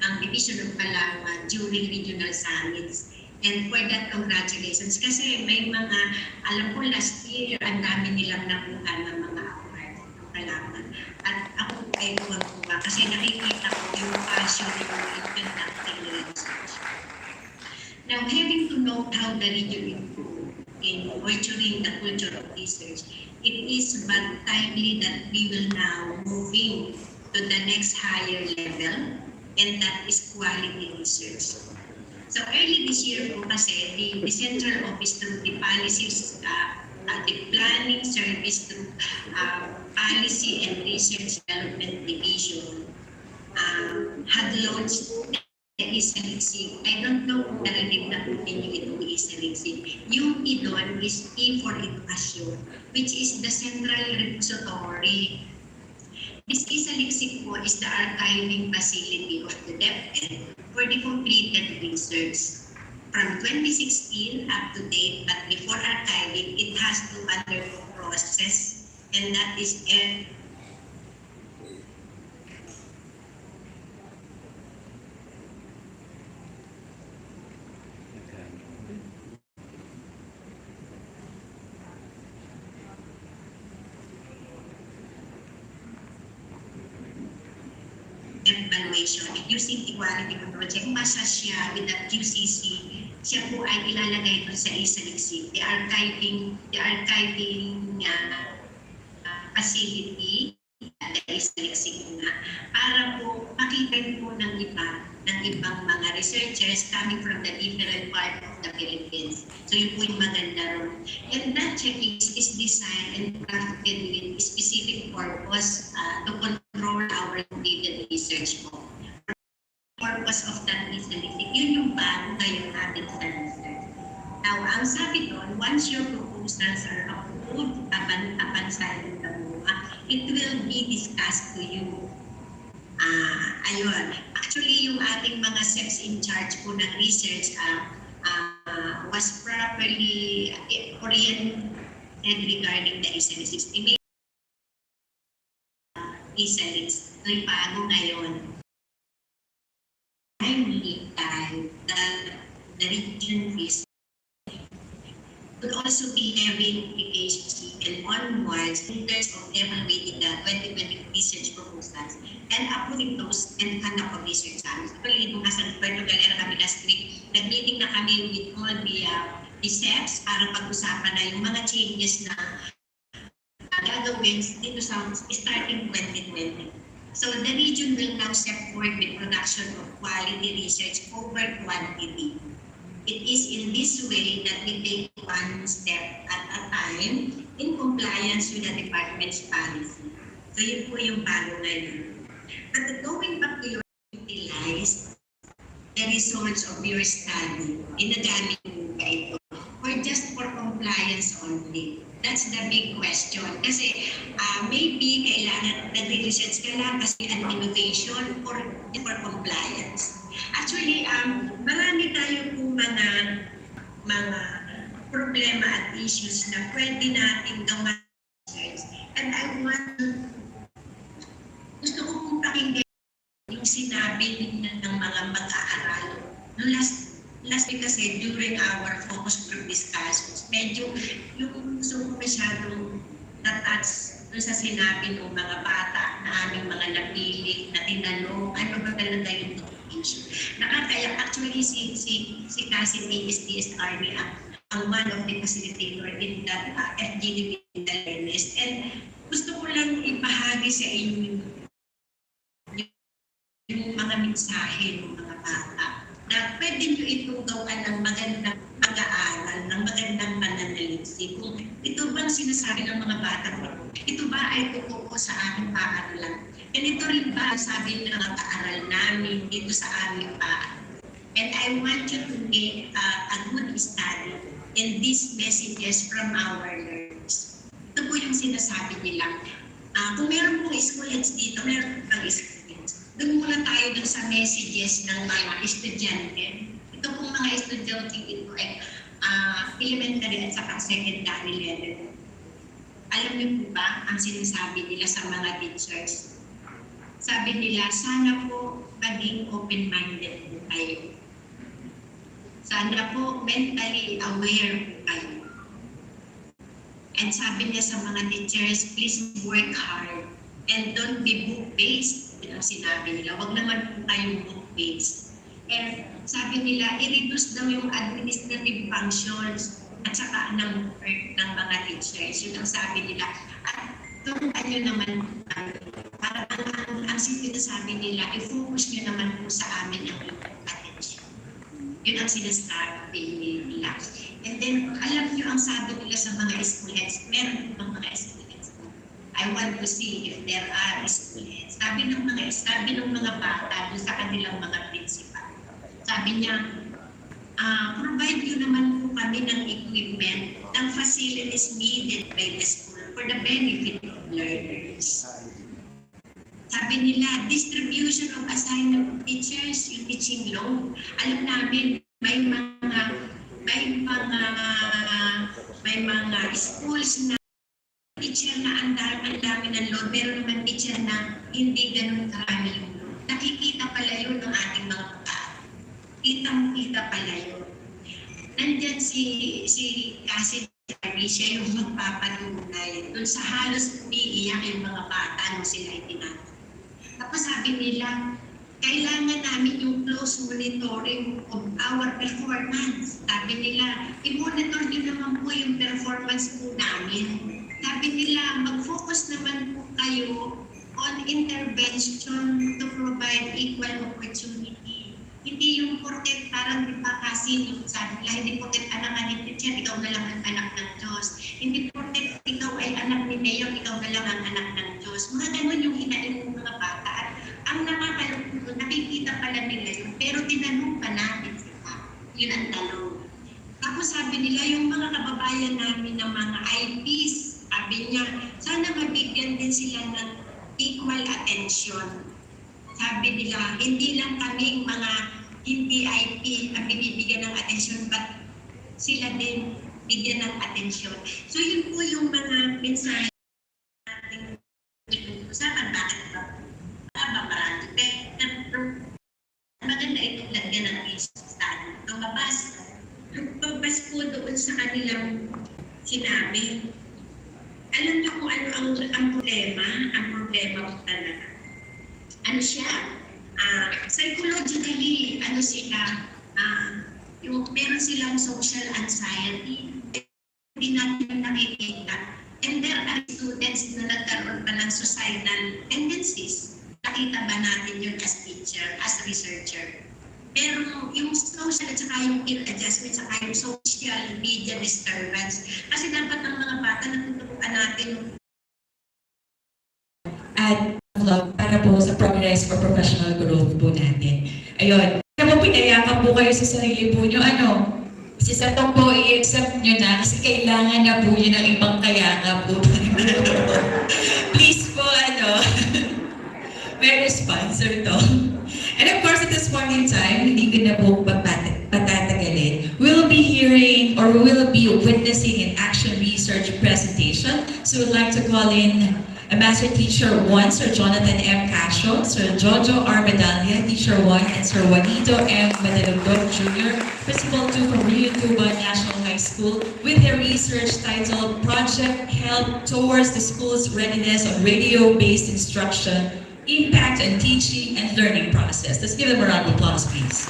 ang Division of Palawan during regional summits. And for that, congratulations. Kasi may mga, alam ko last year, ang dami nilang nakuha ng mga awards ng Palawan. At ako ay tuwa kasi nakikita ko yung passion ng conducting research. Now, having to know how the region improved in nurturing the culture of research, it is but timely that we will now moving to the next higher level, and that is quality research. So early this year po kasi, the central office through the policies, the planning service through policy and research development division had launched the isa-liksik. I don't know kung narinig na po ninyo itong isa-liksik. Yung idon is E for Education, which is the central repository. This isa-liksik po is the archiving facility of the DepEd for the completed research. From 2016 up to date, but before archiving, it has to undergo process, and that is evaluation using the quality control check. Masa siya with the QCC, siya po ay ilalagay doon sa isa-liksik. The archiving facility, the isa-liksik nga, para po makita po ng ibang mga researchers coming from the different part of the Philippines. So yun po yung maganda ron. And that checklist is designed and crafted with specific purpose to control our completed research po. purpose of that research. Yun yung bago ngayon natin sa research. Now, ang sabi doon, once your proposals are approved upon signing the MOA, it will be discussed to you. Ayun. Actually, yung ating mga steps in charge po ng research was properly oriented regarding the research estimate. Research, ito'y bago ngayon. I believe that the region research would also be having implications and onwards in terms of evaluating the 2020 research proposals and approving those and conduct of research. Actually, nung nasa Puerto Galera kami last week, nag-meeting na kami with all the steps para pag-usapan na yung mga changes na gagawin dito sa starting 2020. So the region will now step forward with production of quality research over quantity. It is in this way that we take one step at a time in compliance with the department's policy. So yun po yung bago ngayon. But going back to your utilize the results of your study, ginagamit mo ba ito? Or just for compliance only? That's the big question. Kasi maybe kailangan nag-research ka lang kasi an innovation or for compliance. Actually, marami tayo po mga problema at issues na pwede natin gawin research. And gusto ko pong pakinggan yung sinabi ng mga mag-aaral. No, last week kasi during our focus group discussions, medyo yung gusto ko masyadong na-touch doon sa sinabi ng mga bata na aming mga napili, na tinanong, ano ba talaga yung education. Nakakaya, actually si Cassie ASDS Army ang one of the facilitator in that FGD awareness. And gusto ko lang ipahagi sa inyo yung mga mensahe ng mga bata na pwede nyo itong gawan ng magandang pag-aaral, ng magandang pananaliksik. Kung ito bang sinasabi ng mga bata ko, ito ba ay totoo sa aming paaralan? Ganito rin ba sabi ng mga paaral namin dito sa aming paaralan? And I want you to make a good study in these messages from our learners. Ito po yung sinasabi nila. Kung meron pong schoolmates dito, meron pong schoolmates. Doon muna tayo dun sa messages ng mga estudyante. Ito pong mga estudyante ito ay elementary at saka secondary level. Alam niyo po ba ang sinasabi nila sa mga teachers? Sabi nila, sana po maging open-minded po kayo. Sana po mentally aware po kayo. And sabi niya sa mga teachers, please work hard and don't be book-based. Yun ang sinabi nila. Huwag naman po kayong book-based. And sabi nila, i-reduce daw yung administrative functions at saka ng work ng mga teachers. Yun ang sabi nila. At turuan nyo naman po para ang sinasabi nila, i-focus nyo naman po sa amin ang attention. Yun ang sinasabi nila. And then, alam nyo ang sabi nila sa mga schoolheads, meron pang mga schoolheads. I want to see if there are schoolheads. Sabi ng mga bata doon sa kanilang mga principal. Sabi niya, provide nyo naman po kami ng equipment, ng facilities needed by the school for the benefit of learners. Sabi nila, distribution of assignment of teachers, yung teaching load. Alam namin, may mga schools na teacher na ang dami ng load, pero naman teacher na hindi ganun karami yung load. Nakikita pala yun ng ating mga pagkain. Kitang-kita pala yun. Nandyan si Cassie, siya yung magpapatunay. Doon sa halos umiiyak yung mga bata nung sila itinatawag. Tapos sabi nila, kailangan namin yung close monitoring of our performance. Sabi nila, i-monitor nyo naman po yung performance po namin. Sabi nila, mag-focus naman po kayo on intervention to provide equal opportunity. Hindi yung porket parang di ba kasi yung sabi nila, hindi porket anak ni teacher, ikaw na lang ang anak ng Diyos. Hindi porket ikaw ay anak ni Mayor, ikaw na lang ang anak ng Diyos. Mga ganun yung hinain ng mga bata. At ang nakakalungkot, nakikita pala nila ang tanong. Tapos sabi nila, yung mga kababayan namin ng mga IPs, sabi niya, sana mabigyan din sila ng equal attention. Sabi nila, hindi lang kaming mga hindi IP ang binibigyan ng attention, but sila din bigyan ng attention. So yun po yung mga mensahe natin usapan. Bakit ba? Marami. Pero maganda ito lagyan ng study. Lumabas po doon sa kanilang sinabi. Alam niyo kung ano ang problema? Ang problema po talaga. Ano siya? Psychologically, ano sila? Yung meron silang social anxiety. Hindi natin nakikita. And there are students na nagkaroon pa ng suicidal tendencies. Nakita ba natin yun as teacher, as researcher? Pero yung social at saka yung ill adjustment, saka yung social media disturbance. Kasi dapat ang mga bata natuturuan natin At para po sa progress for professional growth po natin. Ayun. Kaya po pinayakap po kayo sa sarili po nyo, si Satong po i-accept nyo na kasi kailangan na po yun ng ibang kayakap po. Please po, may sponsor to. And of course, at this point in time, hindi ko na po patatagalin. We'll be hearing or we will be witnessing an action research presentation. So we'd like to call in a Master Teacher 1, Sir Jonathan M. Castro, Sir Jojo R. Medalla, Teacher 1, and Sir Juanito M. Madalugdog Jr., Principal 2 from Rio Tuba National High School, with their research titled Project Help Towards the School's Readiness on Radio-Based Instruction, Impact on Teaching and Learning Process. Let's give them a round of applause, please.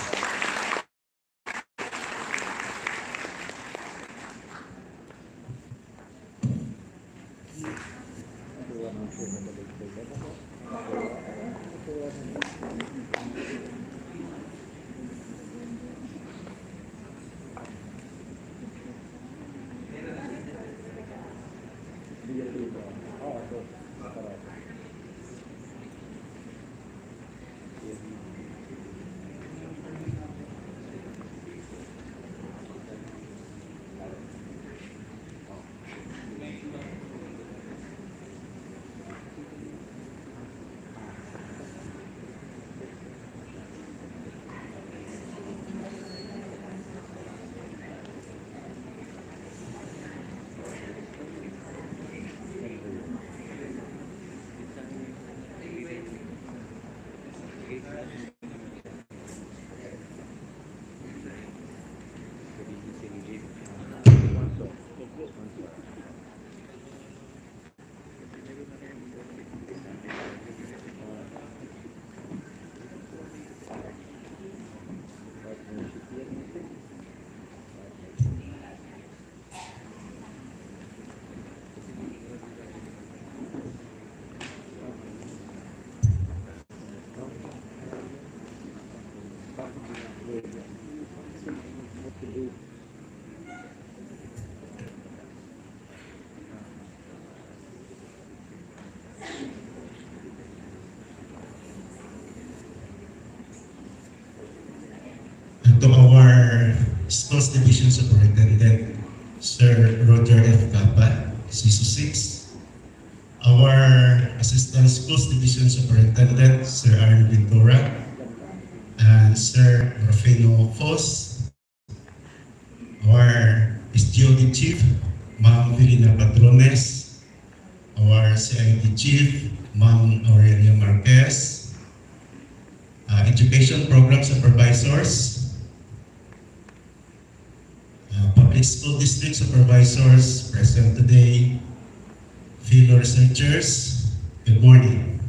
To our Schools Division Superintendent, Sir Roger F. Capa, CC6. Our Assistant Schools Division Superintendent, Sir Arne Ventura, and Sir Rufino Fos. Our SGOD Chief, Ma'am Virina Patrones. Our CID Chief, Ma'am Aurelia Marquez. Education Program Supervisors, Public School District Supervisors present today, fellow researchers, good morning.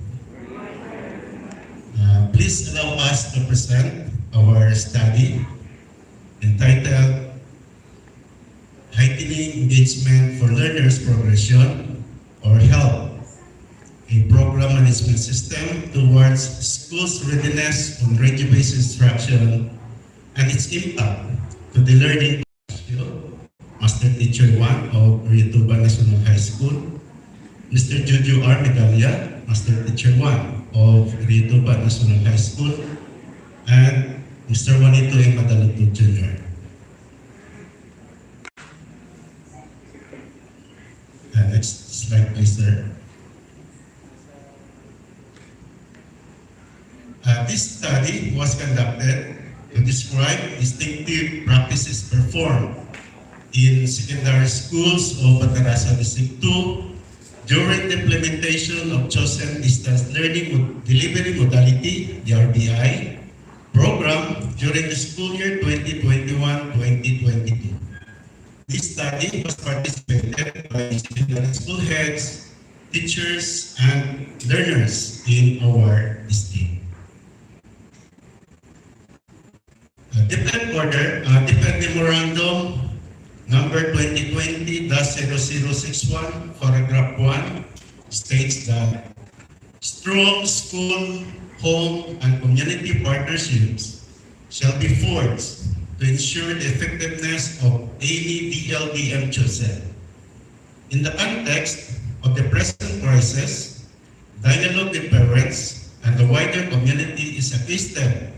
Please allow us to present our study entitled Heightening Engagement for Learners' Progression or HELP, a program management system towards schools' readiness on radio-based instruction and its impact to the learning. Master Teacher 1 of Rio Tuba National High School, Mr. Jojo R. Medalla, Master Teacher 1 of Rio Tuba National High School, and Mr. Juanito M. Madalugdog Jr. slide, please, sir. This study was conducted to describe distinctive practices performed in secondary schools of Batarasa District 2 during the implementation of chosen distance learning delivery modality, the RBI, program during the school year 2021-2022. This study was participated by secondary school heads, teachers, and learners in our district. Different order, different memorandum number 2020-0061, paragraph 1, states that strong school, home, and community partnerships shall be forged to ensure the effectiveness of any DLBM chosen. In the context of the present crisis, dialogue with parents and the wider community is a key step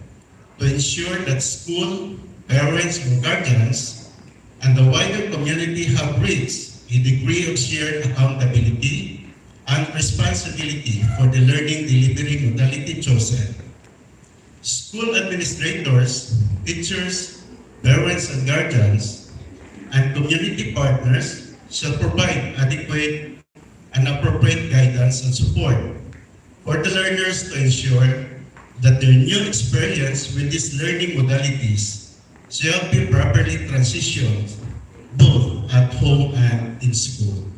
to ensure that school, parents, and guardians, and the wider community have reached a degree of shared accountability and responsibility for the learning delivery modality chosen. School administrators, teachers, parents and guardians, and community partners shall provide adequate and appropriate guidance and support for the learners to ensure that their new experience with these learning modalities shall be properly transitioned both at home and in school.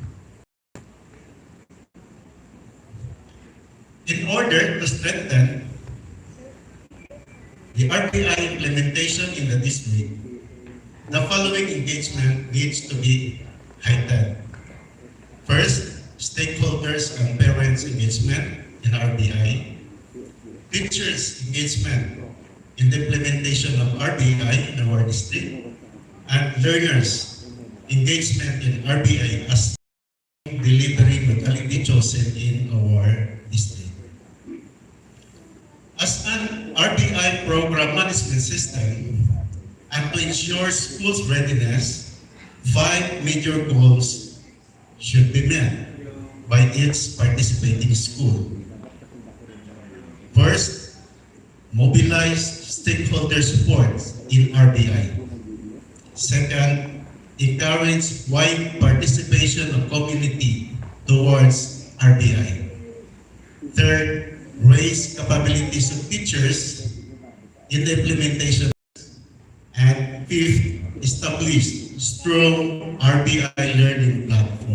In order to strengthen the RBI implementation in the district, the following engagement needs to be heightened. First, stakeholders and parents engagement in RBI, teachers engagement in the implementation of RBI in our district, and learners engagement in RBI as delivery modality chosen in our district. As an RBI program management system, and to ensure schools' readiness, 5 major goals should be met by each participating school. First, mobilize stakeholder support in RBI. Second, encourage wide participation of community towards RBI. Third, raise capabilities of teachers in the implementation. And fifth, establish strong RBI learning platform.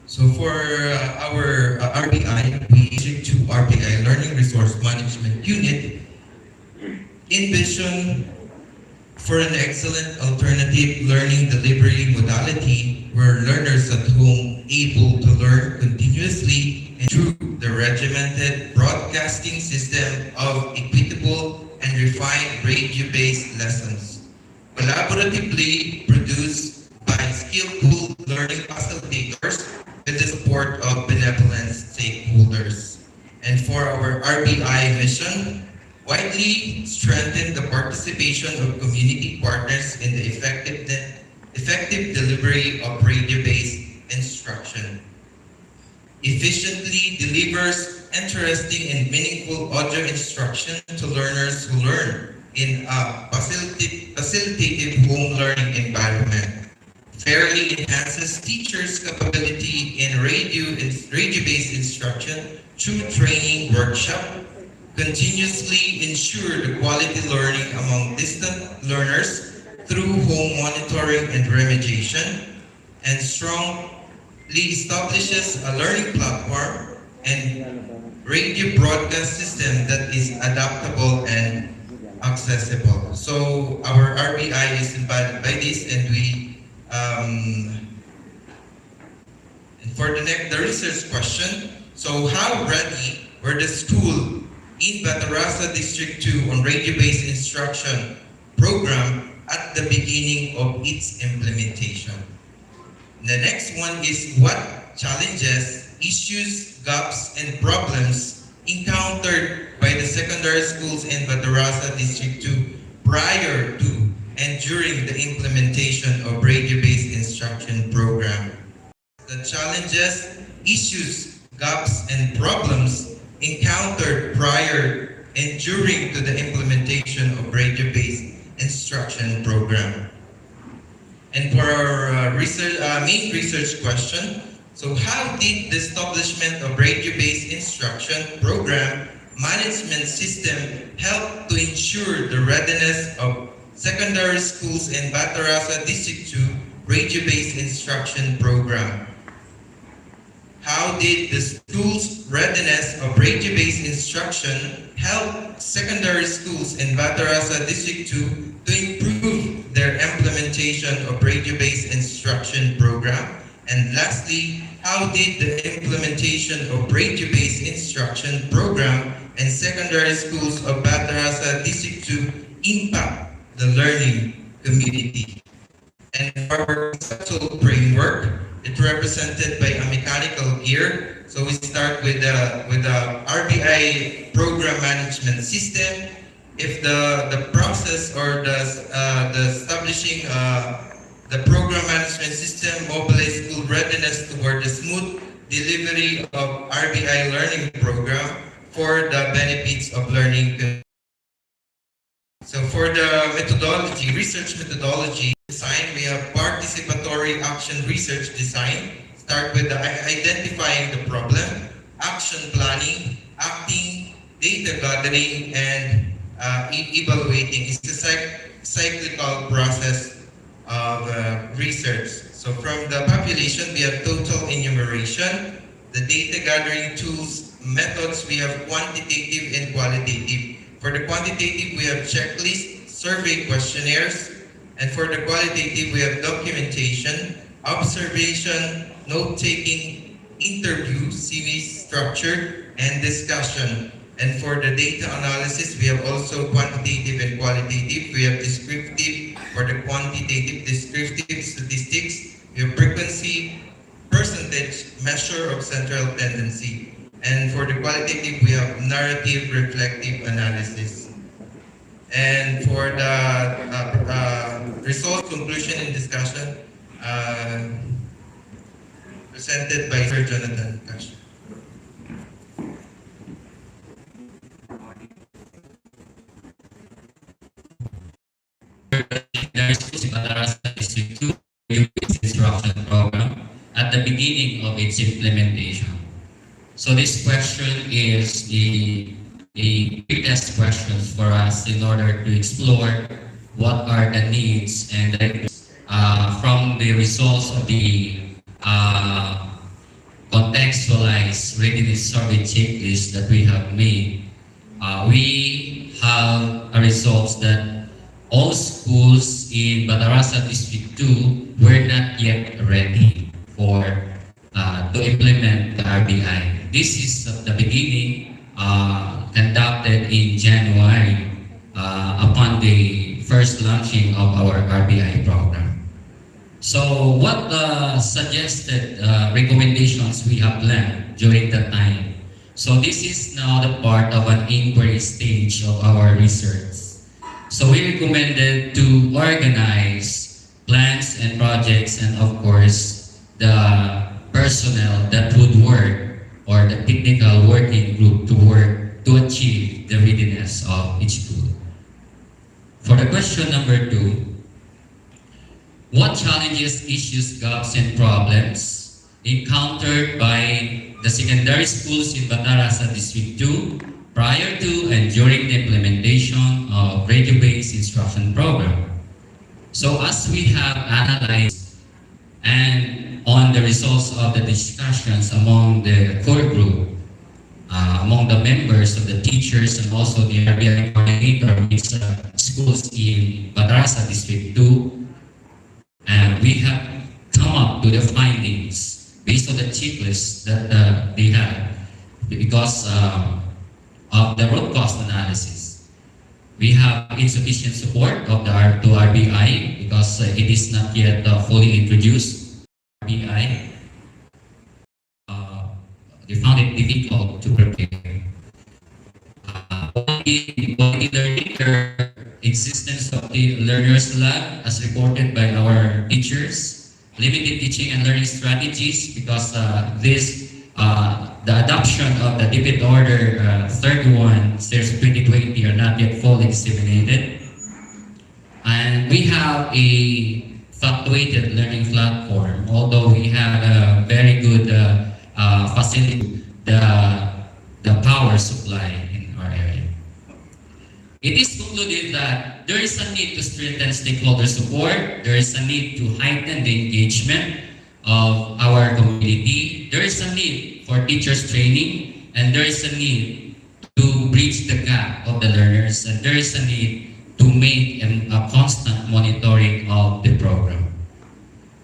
So for our RBI, we stick to RBI Learning Resource Management Unit, envision for an excellent alternative learning delivery modality where learners at home able to learn continuously and through the regimented broadcasting system of equitable and refined radio-based lessons, collaboratively produced by skillful learning facilitators with the support of benevolent stakeholders. And for our RBI mission, widely strengthen the participation of community partners in the effective delivery of radio-based instruction. Efficiently delivers interesting and meaningful audio instruction to learners who learn in a facilitative home learning environment. Fairly enhances teachers' capability in radio-based instruction through training workshop, continuously ensure the quality learning among distant learners through home monitoring and remediation, and strongly establishes a learning platform and radio broadcast system that is adaptable and accessible. So our RBI is invited by this, and we and for the research question, so how ready were the school in Batarasa District 2 on radio-based instruction program at the beginning of its implementation? The next one is what challenges, issues, gaps, and problems encountered by the secondary schools in Batarasa District 2 prior to and during the implementation of radio-based instruction program. The challenges, issues, gaps, and problems encountered prior and during to the implementation of radio-based instruction program. And for our main research question, so how did the establishment of radio-based instruction program management system help to ensure the readiness of secondary schools in Batarasa District 2 radio-based instruction program? How did the school's readiness of radio-based instruction help secondary schools in Batarasa District 2 to improve their implementation of radio-based instruction program? And lastly, how did the implementation of radio-based instruction program and secondary schools of Batarasa District 2 impact the learning community? And our conceptual framework, it's represented by a mechanical gear. So we start with the RBI program management system. If the process or the establishing the program management system mobilize school readiness toward the smooth delivery of RBI learning program for the benefits of learning. So for the methodology, research methodology design, we have participatory action research design. Start with identifying the problem, action planning, acting, data gathering, and evaluating. It's a cyclical process of research. So from the population, we have total enumeration. The data gathering tools, methods, we have quantitative and qualitative. For the quantitative, we have checklists, survey questionnaires, and for the qualitative, we have documentation, observation, note-taking, interview, CV structure, and discussion. And for the data analysis, we have also quantitative and qualitative. We have descriptive, for the quantitative, descriptive statistics. We have frequency, percentage, measure of central tendency. And for the qualitative, we have narrative reflective analysis. And for the result, conclusion, and discussion, presented by Sir Jonathan Cash. District 2 instruction program at the beginning of its implementation. So this question is the biggest questions for us in order to explore what are the needs and from the results of the contextualized readiness survey checklist that we have made. We have a results that all schools in Batarasa District 2 were not yet ready for to implement the RBI. This is at the beginning conducted in January upon the first launching of our RBI program. So what suggested recommendations we have learned during that time? So this is now the part of an inquiry stage of our research. So we recommended to organize plans and projects and of course the personnel that would work or the technical working group to work to achieve the readiness of each school. For the question number 2, what challenges, issues, gaps, and problems encountered by the secondary schools in Batarasa District 2 prior to and during the implementation of radio-based instruction program? So as we have analyzed and on the results of the discussions among the core group, among the members of the teachers and also the RBI coordinator with schools in Batarasa District 2, and we have come up to the findings based on the checklist that they have because of the root cause analysis. We have insufficient support of the RBI because it is not yet fully introduced. RBI, they found it difficult to prepare. quality learning, the existence of the learner's lab as reported by our teachers, limited teaching and learning strategies because the adoption of the debit order 31 series 2020 are not yet fully disseminated. And we have a fluctuated learning platform, although we have a very good facility, the power supply in our area. It is concluded that there is a need to strengthen stakeholder support, there is a need to heighten the engagement of our community, there is a need for teachers training, and there is a need to bridge the gap of the learners, and there is a need to make a constant monitoring of the program.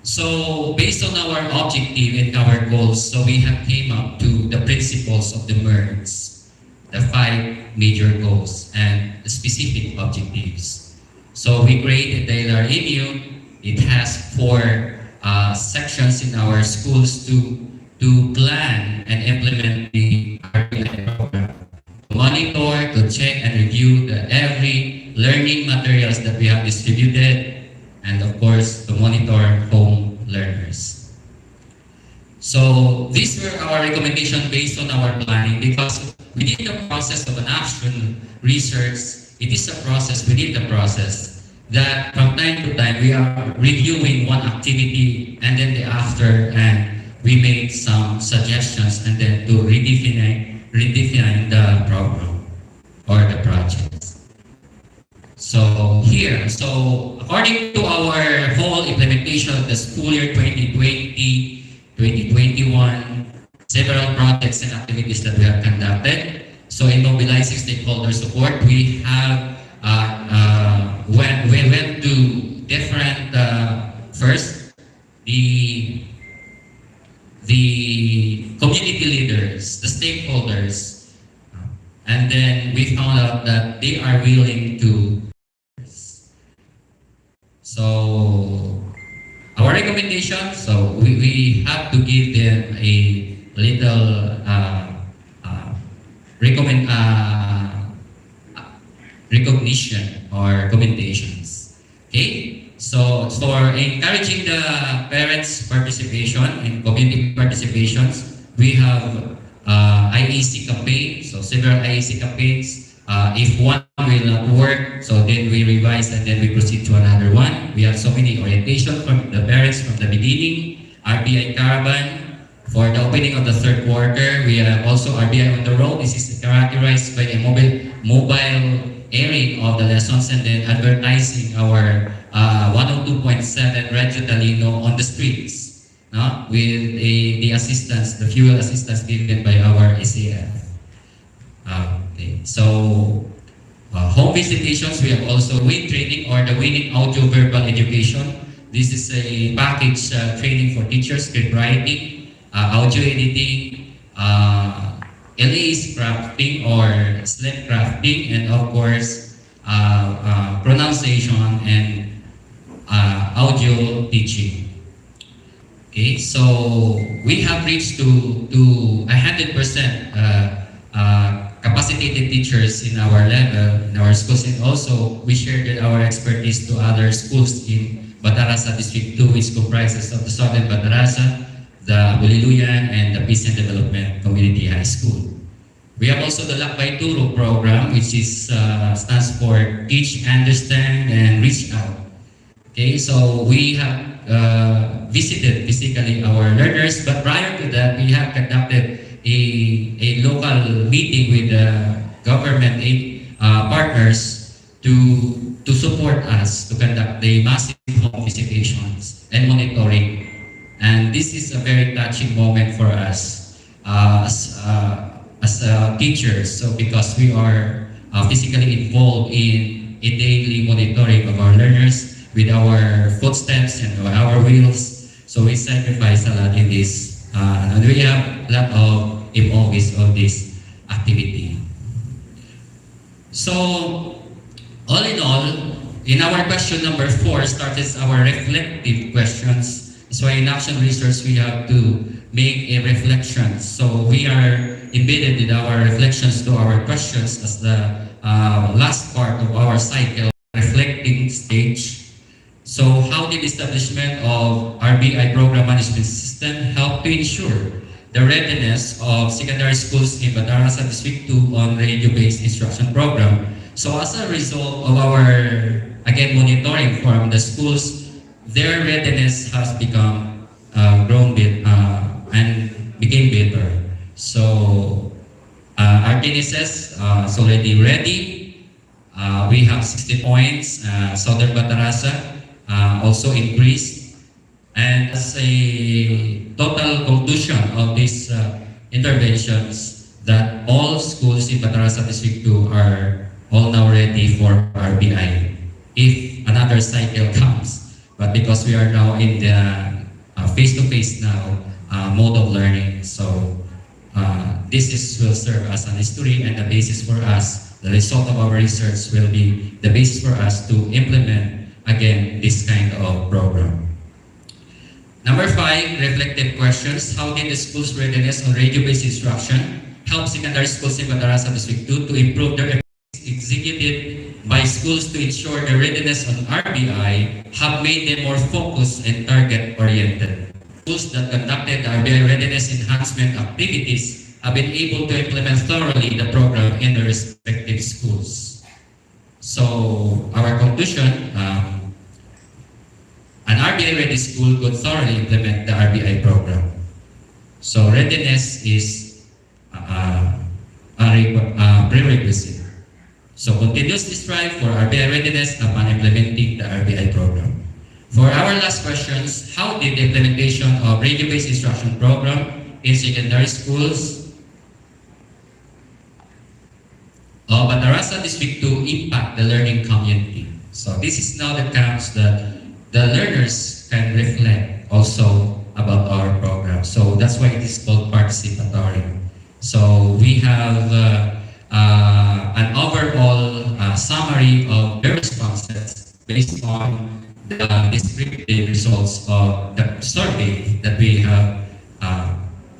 So based on our objective and our goals, so we have came up to the principles of the MERGs, the 5 major goals and the specific objectives. So we created the LRMU. It has 4 sections in our schools to plan and implement the RPI program. To monitor, to check and review every learning materials that we have distributed, and of course to monitor home learners. So these were our recommendations based on our planning, because within the process of an action research, it is a process within the process that from time to time we are reviewing one activity and then the after, and we make some suggestions and then to redefine the program or the projects. So here, so according to our whole implementation of the school year 2020, 2021, several projects and activities that we have conducted. So in mobilizing stakeholder support, we have we went to different first the community leaders, the stakeholders, and then we found out that they are willing to. So our recommendation, so we have to give them a little recognition or commendations. Okay, so for encouraging the parents' participation and community participations, we have IEC campaign, so several IEC campaigns. If one will not work, so then we revise and then we proceed to another one. We have so many orientation from the parents from the beginning, RBI Caravan. For the opening of the 3rd quarter, we have also RBI on the road. This is characterized by a mobile airing of the lessons and then advertising our 102.7 Radio Talino on the streets, no? With the assistance, the fuel assistance given by our ACF. Okay. So, home visitations, we have also WIN training or the winning audio verbal education. This is a package training for teachers, script writing, audio editing, LA's crafting or slip crafting, and of course, pronunciation and audio teaching. Okay, so we have reached to 100% capacitated teachers in our level, in our schools, and also we shared our expertise to other schools in Batarasa District 2, which comprises of the Southern Batarasa, the Buliluyan, and the Peace and Development Community High School. We have also the Lakbay Turo program, which is stands for Teach, Understand, and Reach Out. Okay, so we have visited physically our learners, but prior to that, we have conducted a local meeting with the government partners to support us to conduct the massive home visitations and monitoring. And this is a very touching moment for us as teachers, so because we are physically involved in a daily monitoring of our learners with our footsteps and our wheels. So we sacrifice a lot in this. And we have a lot of involvement of this activity. So, all in all, in our question number 4 starts our reflective questions. So in action research, we have to make a reflection. So we are embedded in our reflections to our questions as the last part of our cycle, reflecting stage. So how did the establishment of RBI program management system help to ensure the readiness of secondary schools in Batarasa District 2 on radio-based instruction program? So as a result of our, again, monitoring from the schools, their readiness has become and became better. So our TNSS is already ready. We have 60 points. Southern Batarasa also increased. And as a total conclusion of these interventions, that all schools in Batarasa District 2 are all now ready for RBI if another cycle comes. But because we are now in the face-to-face now mode of learning, so will serve as an history and the basis for us. The result of our research will be the basis for us to implement again this kind of program. Number 5, reflective questions. How did the school's readiness on radio-based instruction help secondary schools in Batarasa District 2 to improve their executed by schools to ensure their readiness on RBI have made them more focused and target-oriented? Schools that conducted RBI readiness enhancement activities have been able to implement thoroughly the program in their respective schools. So our conclusion, an RBI-ready school could thoroughly implement the RBI program. So readiness is a prerequisite. So continuously strive for RBI readiness upon implementing the RBI program. For our last questions, how did the implementation of radio-based instruction program in secondary schools of Batarasa District 2 impact the learning community? So this is now the counts that the learners can reflect also about our program. So that's why it is called participatory. So we have an overall summary of their responses based on the descriptive results of the survey that we have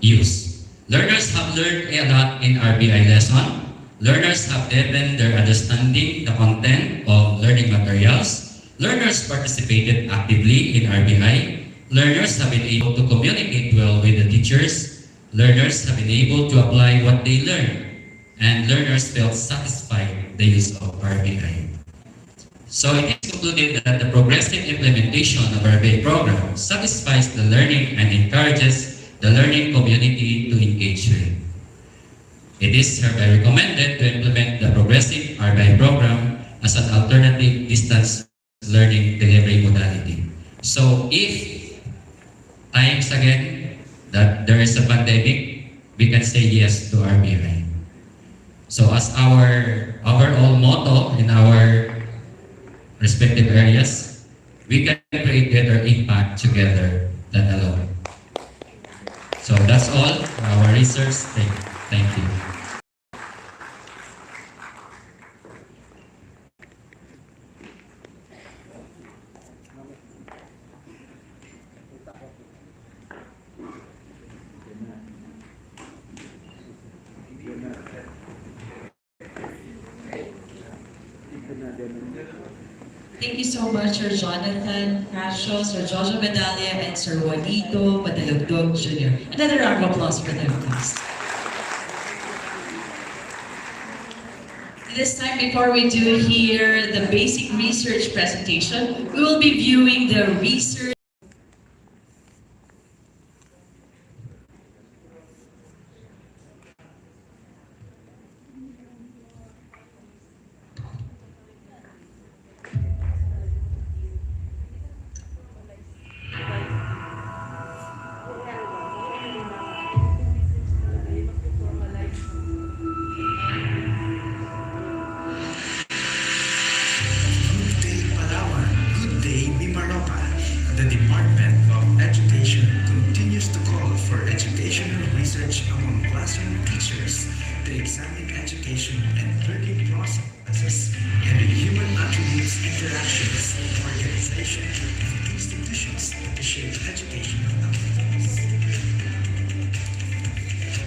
used. Learners have learned a lot in RBI lesson. Learners have deepened their understanding the content of learning materials. Learners participated actively in RBI. Learners have been able to communicate well with the teachers. Learners have been able to apply what they learned. And learners felt satisfied with the use of RBI. So it is concluded that the progressive implementation of RBI program satisfies the learning and encourages the learning community to engage with. It is hereby recommended to implement the progressive RBI program as an alternative distance learning delivery modality. So if times again that there is a pandemic, we can say yes to RBI. So as our overall motto in our respective areas, we can create better impact together than alone. So that's all for our research. Thank you. Thank you so much, Sir Jonathan Casio, Sir Jojo Medalla, and Sir Juanito Madalugdog Jr. Another round of applause for them, please. This time, before we do here the basic research presentation, we will be viewing the research. The Department of Education continues to call for educational research among classroom teachers to examine education and learning processes and the human attributes, interactions, organization, and institutions to shape educational outcomes.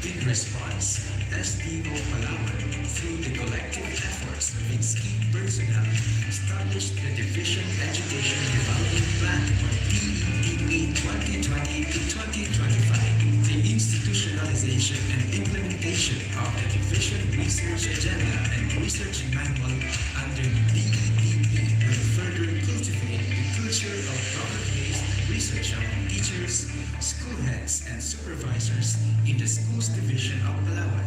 In response, STO Palawan, through the collective efforts of its key personnel, established the Division Education Development Plan, or DEDP 2020 to 2025. The institutionalization and implementation of the Division Research Agenda and Research Manual under DEDP will further cultivate the culture of product-based research among teachers, school heads, and supervisors in the Schools Division of Palawan,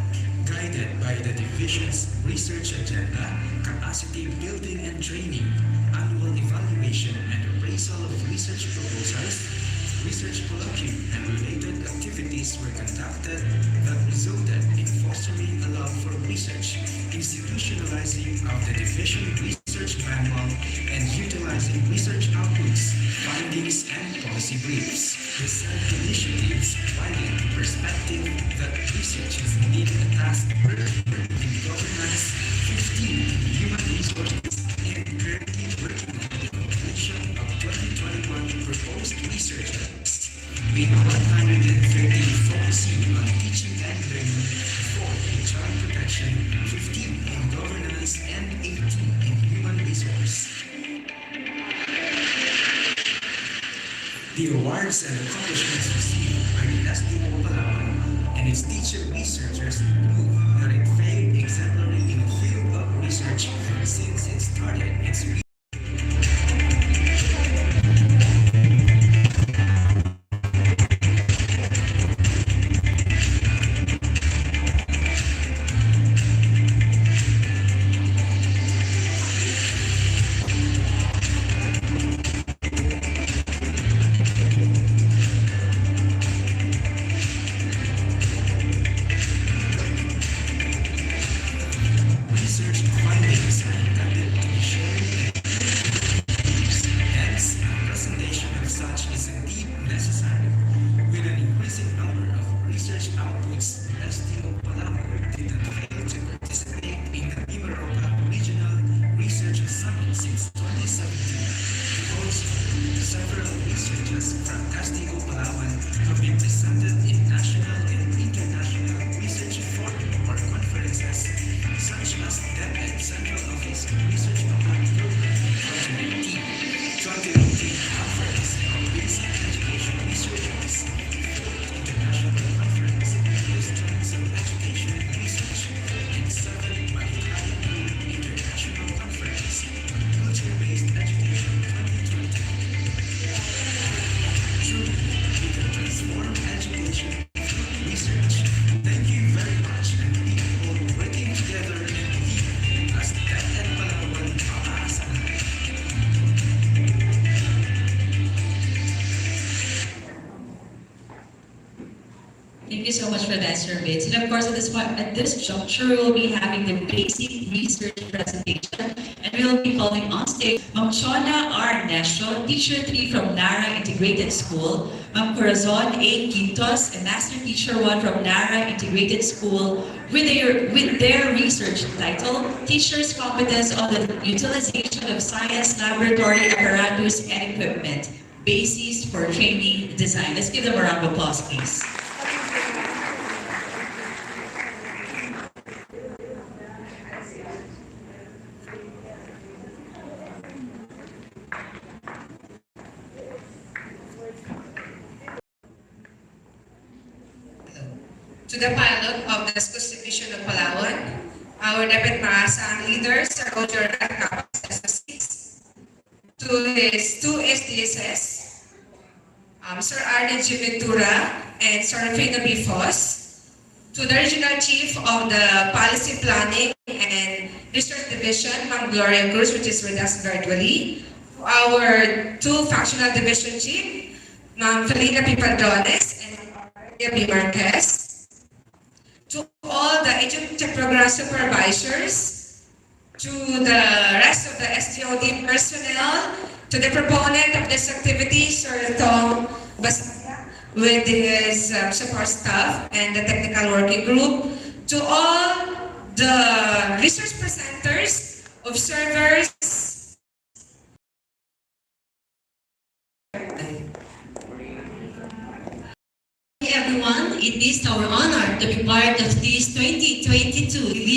guided by the Division's research agenda, capacity building and training, annual evaluation and appraisal of research proposals, research colloquium, and related activities were conducted that resulted in fostering a love for research, institutionalizing of the Division Research Manual, and utilizing research outputs, findings, and policy briefs. The self-initiatives provided the perspective that research is indeed a task in governance, 15 in human resources, and currently working on the completion of 2021 proposed research efforts, with 130 focusing on teaching and learning, 4 in child protection, 15 in governance, and 18 in human resource. The awards and accomplishments received by the SDO Palawan and its teacher researchers prove that it failed exemplary in the field of research since it started its research findings are intended to be shared and hence, a presentation of such is indeed necessary. With an increasing number of research outputs, STO Palawan did not fail to participate in the Mimaropa Regional Research Summit since 2017. Also, several researchers from STO Palawan have been presented in national and international research forum or conferences, such as DepEd Central Office Research Program 2019, 2018 Conference on Basic Education Researchers, International Conference on Strengths of Education and Research, and 7 Maritime Group International Conference on Culture-Based Education 2020. Truly, we can transform education through research. Thank you very much, and we all working together and lead as DepEd Palawan para sa lahat. Thank you so much for that, Sir Vince. And of course, at this juncture, we'll be having the basic research presentation, and we'll be calling on stage Ma'am Shona R. Nesho, Teacher 3 from Nara Integrated School, Ma'am Corazon A. Quintos, a Master Teacher 1 from Nara Integrated School, with their research title, Teachers' Competence on the Utilization of Science Laboratory Apparatus and Equipment, Basis for Training Design. Let's give them a round of applause, please. To the pilot of the Schools Division of Palawan, our Dapat Maasang leaders, Sir Roger Capas, SS6, to his two SDSS, Sir Arne G. Ventura and Sir Rufino B. Foss, to the Regional Chief of the Policy Planning and Research Division, Ma'am Gloria Cruz, which is with us virtually, our two Factional Division Chief, Ma'am Felina P. Padrones and Maria B. Marquez, to all the education program supervisors, to the rest of the STOD personnel, to the proponent of this activity, Sir Tom Basaya, with his support staff and the technical working group, to all the research presenters, observers, everyone, it is our honor to be part of this 2020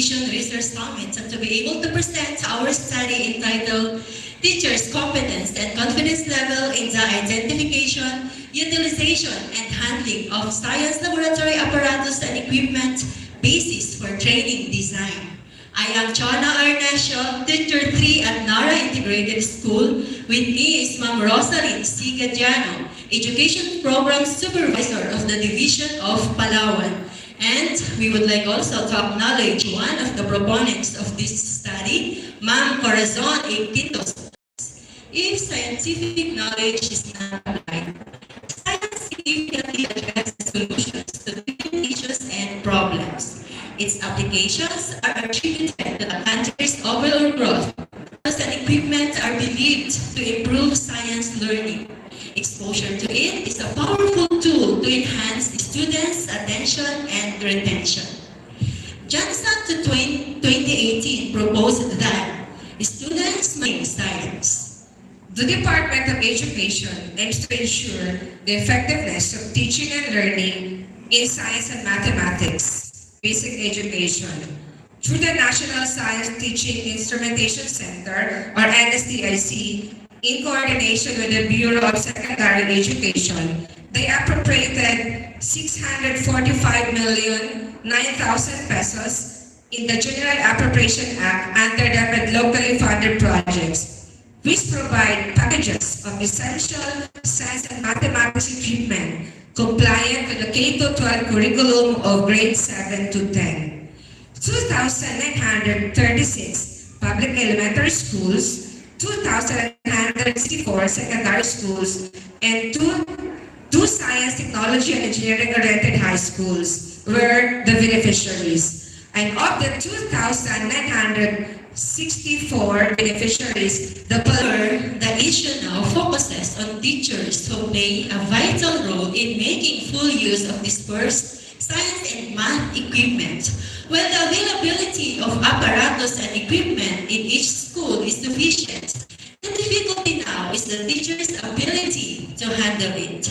Institution Research Summit and to be able to present our study entitled Teachers' Competence and Confidence Level in the Identification, Utilization, and Handling of Science Laboratory Apparatus and Equipment, Basis for Training Design. I am Chana Arnesio, Teacher 3 at Nara Integrated School. With me is Ma'am Rosalyn C. Gadiano, Education Program Supervisor of the Division of Palawan. And we would like also to acknowledge one of the proponents of this study, Ma'am Corazon A. Quintos. If scientific knowledge is not applied, science significantly addresses solutions to different issues and problems. Its applications are attributed to the country's overall growth. Tools and equipment are believed to improve science learning. Exposure to it is a powerful tool to enhance students' attention and retention. Johnson to 2018 proposed that students learn science. The Department of Education aims to ensure the effectiveness of teaching and learning in science and mathematics, basic education, through the National Science Teaching Instrumentation Center, or NSTIC, in coordination with the Bureau of Secondary Education. They appropriated 645,009,000 pesos in the General Appropriation Act under the locally funded projects, which provide packages of essential science and mathematics equipment compliant with the K-12 curriculum of grades 7 to 10. 2,936 public elementary schools, 2,964 secondary schools, and two science, technology, and engineering-oriented high schools were the beneficiaries. And of the 2,964 beneficiaries, the issue now focuses on teachers who play a vital role in making full use of dispersed science and math equipment. While the availability of apparatus and equipment in each school is sufficient, the difficulty now is the teacher's ability to handle it.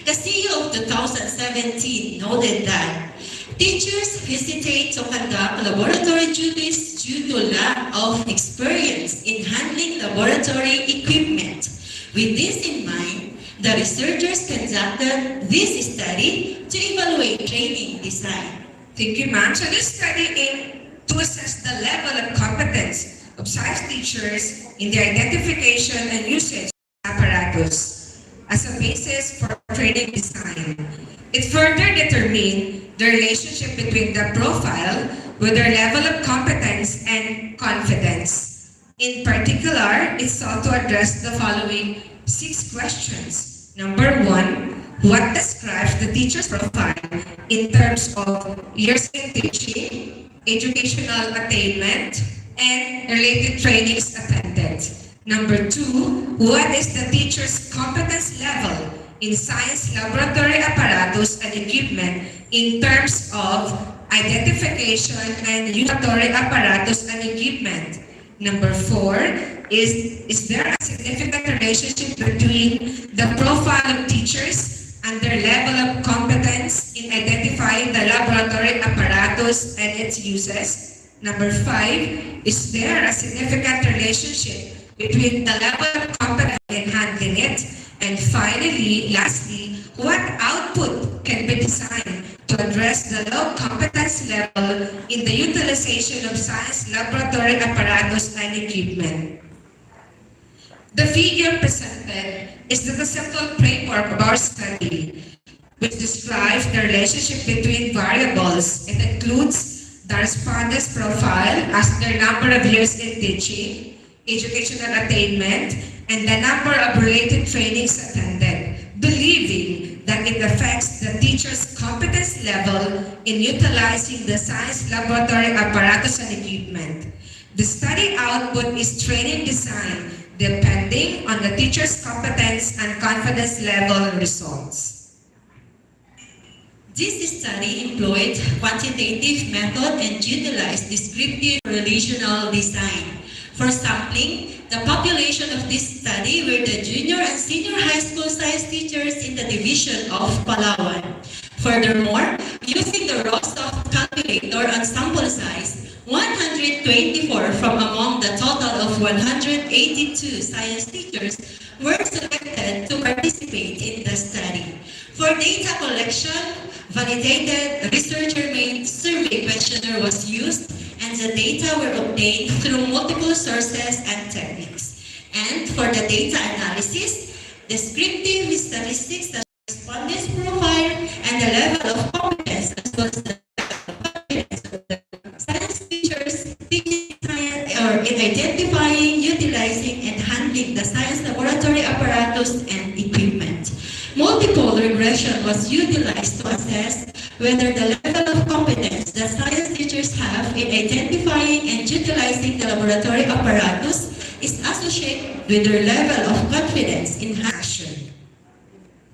The CEO of 2017 noted that teachers hesitate to conduct laboratory duties due to lack of experience in handling laboratory equipment. With this in mind, the researchers conducted this study to evaluate training design. Thank you, ma'am. So this study aimed to assess the level of competence of science teachers in the identification and usage of apparatus as a basis for training design. It further determined the relationship between the profile with their level of competence and confidence. In particular, it sought to address the following 6 questions. Number 1, what describes the teacher's profile in terms of years in teaching, educational attainment, and related trainings attended? Number 2, what is the teacher's competence level in science laboratory apparatus and equipment in terms of identification and laboratory apparatus and equipment? Number 4, is there a significant relationship between the profile of teachers and their level of competence in identifying the laboratory apparatus and its uses? Number 5, is there a significant relationship between the level of competence in handling it? And finally, lastly, what output can be designed to address the low competence level in the utilization of science laboratory apparatus and equipment? The figure presented is the conceptual framework of our study, which describes the relationship between variables. It includes the respondent's profile as their number of years in teaching, educational attainment, and the number of related trainings attended, believing that it affects the teacher's competence level in utilizing the science laboratory apparatus and equipment. The study output is training design depending on the teacher's competence and confidence level results. This study employed quantitative method and utilized descriptive relational design. For sampling, the population of this study were the junior and senior high school science teachers in the division of Palawan. Furthermore, using the raw soft calculator on sample size, 124 from among the total of 182 science teachers were selected to participate in the study. For data collection, validated researcher-made survey questionnaire was used, and the data were obtained through multiple sources and techniques. And for the data analysis, descriptive statistics, the respondents' profile, and the level of competence, as well as the confidence of the science teachers teaching science or in identifying, utilizing, and handling the science laboratory apparatus and equipment. Multiple regression was utilized to assess whether the level of competence that science teachers have in identifying and utilizing the laboratory apparatus is associated with their level of confidence in action.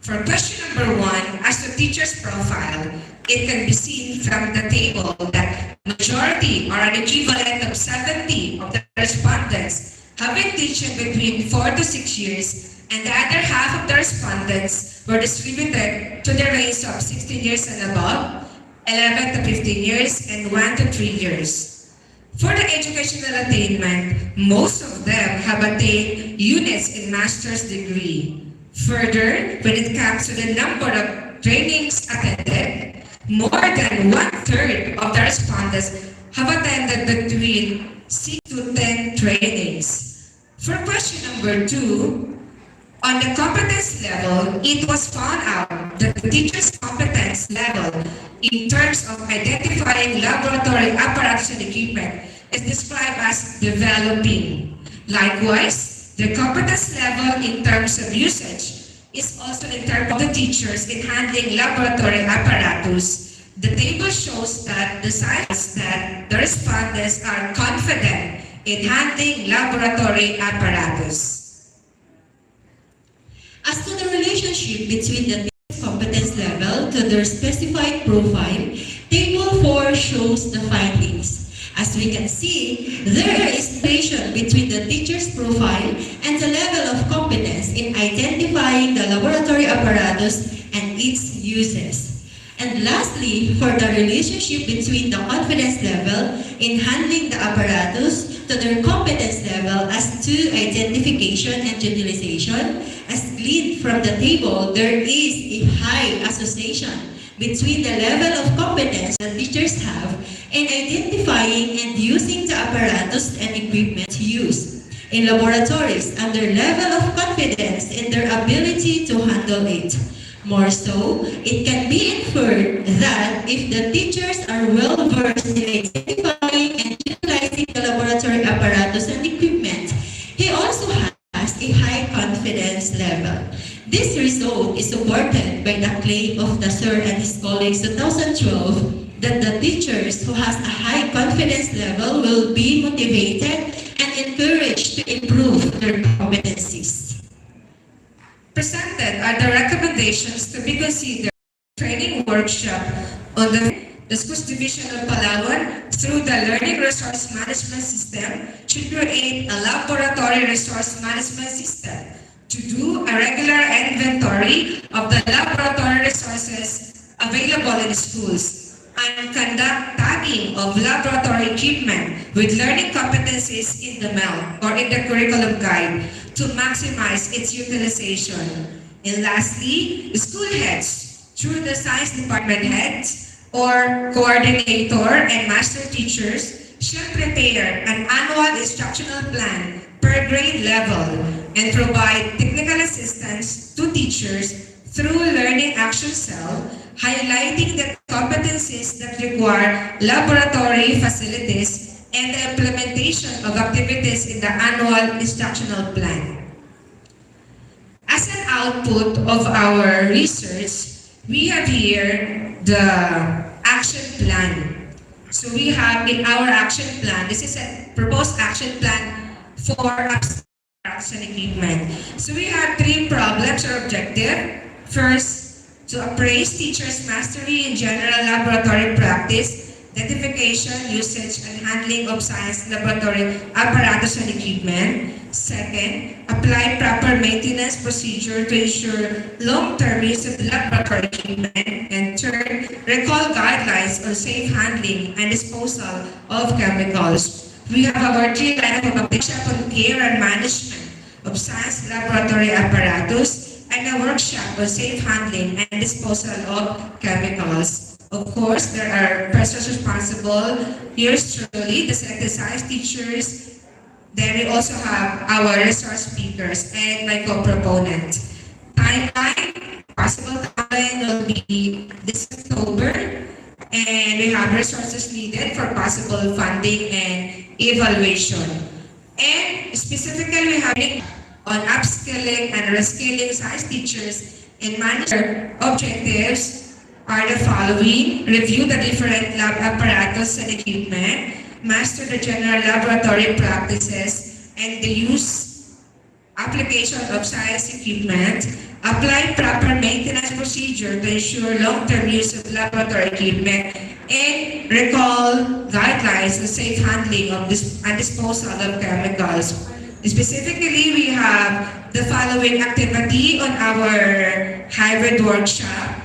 For question number 1, as to teacher's profile, it can be seen from the table that majority or an equivalent of 70 of the respondents have been teaching between 4 to 6 years, and the other half of the respondents were distributed to the range of 16 years and above, 11 to 15 years, and 1 to 3 years. For the educational attainment, most of them have attained units in master's degree. Further, when it comes to the number of trainings attended, more than 1/3 of the respondents have attended between 6 to 10 trainings. For question number 2, on the competence level, it was found out that the teacher's competence level in terms of identifying laboratory apparatus and equipment is described as developing. Likewise, the competence level in terms of usage is also in terms of the teachers in handling laboratory apparatus. The table shows that the signs that the respondents are confident in handling laboratory apparatus. As to the relationship between the competence level to their specified profile, Table 4 shows the findings. As we can see, there is relation between the teacher's profile and the level of competence in identifying the laboratory apparatus and its uses. And lastly, for the relationship between the confidence level in handling the apparatus to their competence level as to identification and utilization, as gleaned from the table, there is a high association between the level of competence that teachers have in identifying and using the apparatus and equipment used in laboratories and their level of confidence in their ability to handle it. More so, it can be inferred that if the teachers are well versed in identifying and utilizing the laboratory apparatus and equipment, he also has a high confidence level. This result is supported by the claim of the Sir and his colleagues 2012 that the teachers who has a high confidence level will be motivated and encouraged to improve their competencies. Presented are the recommendations to be considered training workshop on the schools division of Palawan through the Learning Resource Management System to create a laboratory resource management system to do a regular inventory of the laboratory resources available in schools and conduct tagging of laboratory equipment with learning competencies in the MEL or in the curriculum guide to maximize its utilization. And lastly, school heads, through the science department heads or coordinator and master teachers, should prepare an annual instructional plan per grade level and provide technical assistance to teachers through Learning Action Cell, highlighting the competencies that require laboratory facilities and the implementation of activities in the annual instructional plan. As an output of our research, we have here the action plan. So we have in our action plan, this is a proposed action plan for action equipment. So we have 3 problems or objectives. First, to appraise teachers' mastery in general laboratory practice, identification, usage, and handling of science laboratory apparatus and equipment. Second, apply proper maintenance procedure to ensure long-term use of laboratory equipment. And third, recall guidelines on safe handling and disposal of chemicals. We have our three line of workshop on care and management of science laboratory apparatus and a workshop on safe handling and disposal of chemicals. Of course, there are persons responsible, yours truly, the selected science teachers. Then we also have our resource speakers and my co-proponent. Timeline, possible timeline will be this October, and we have resources needed for possible funding and evaluation. And specifically, we have on upskilling and reskilling science teachers and manager objectives are the following: review the different lab apparatus and equipment, master the general laboratory practices and the use application of science equipment, apply proper maintenance procedure to ensure long-term use of laboratory equipment, and recall guidelines on safe handling of and disposal of chemicals. Specifically, we have the following activity on our hybrid workshop.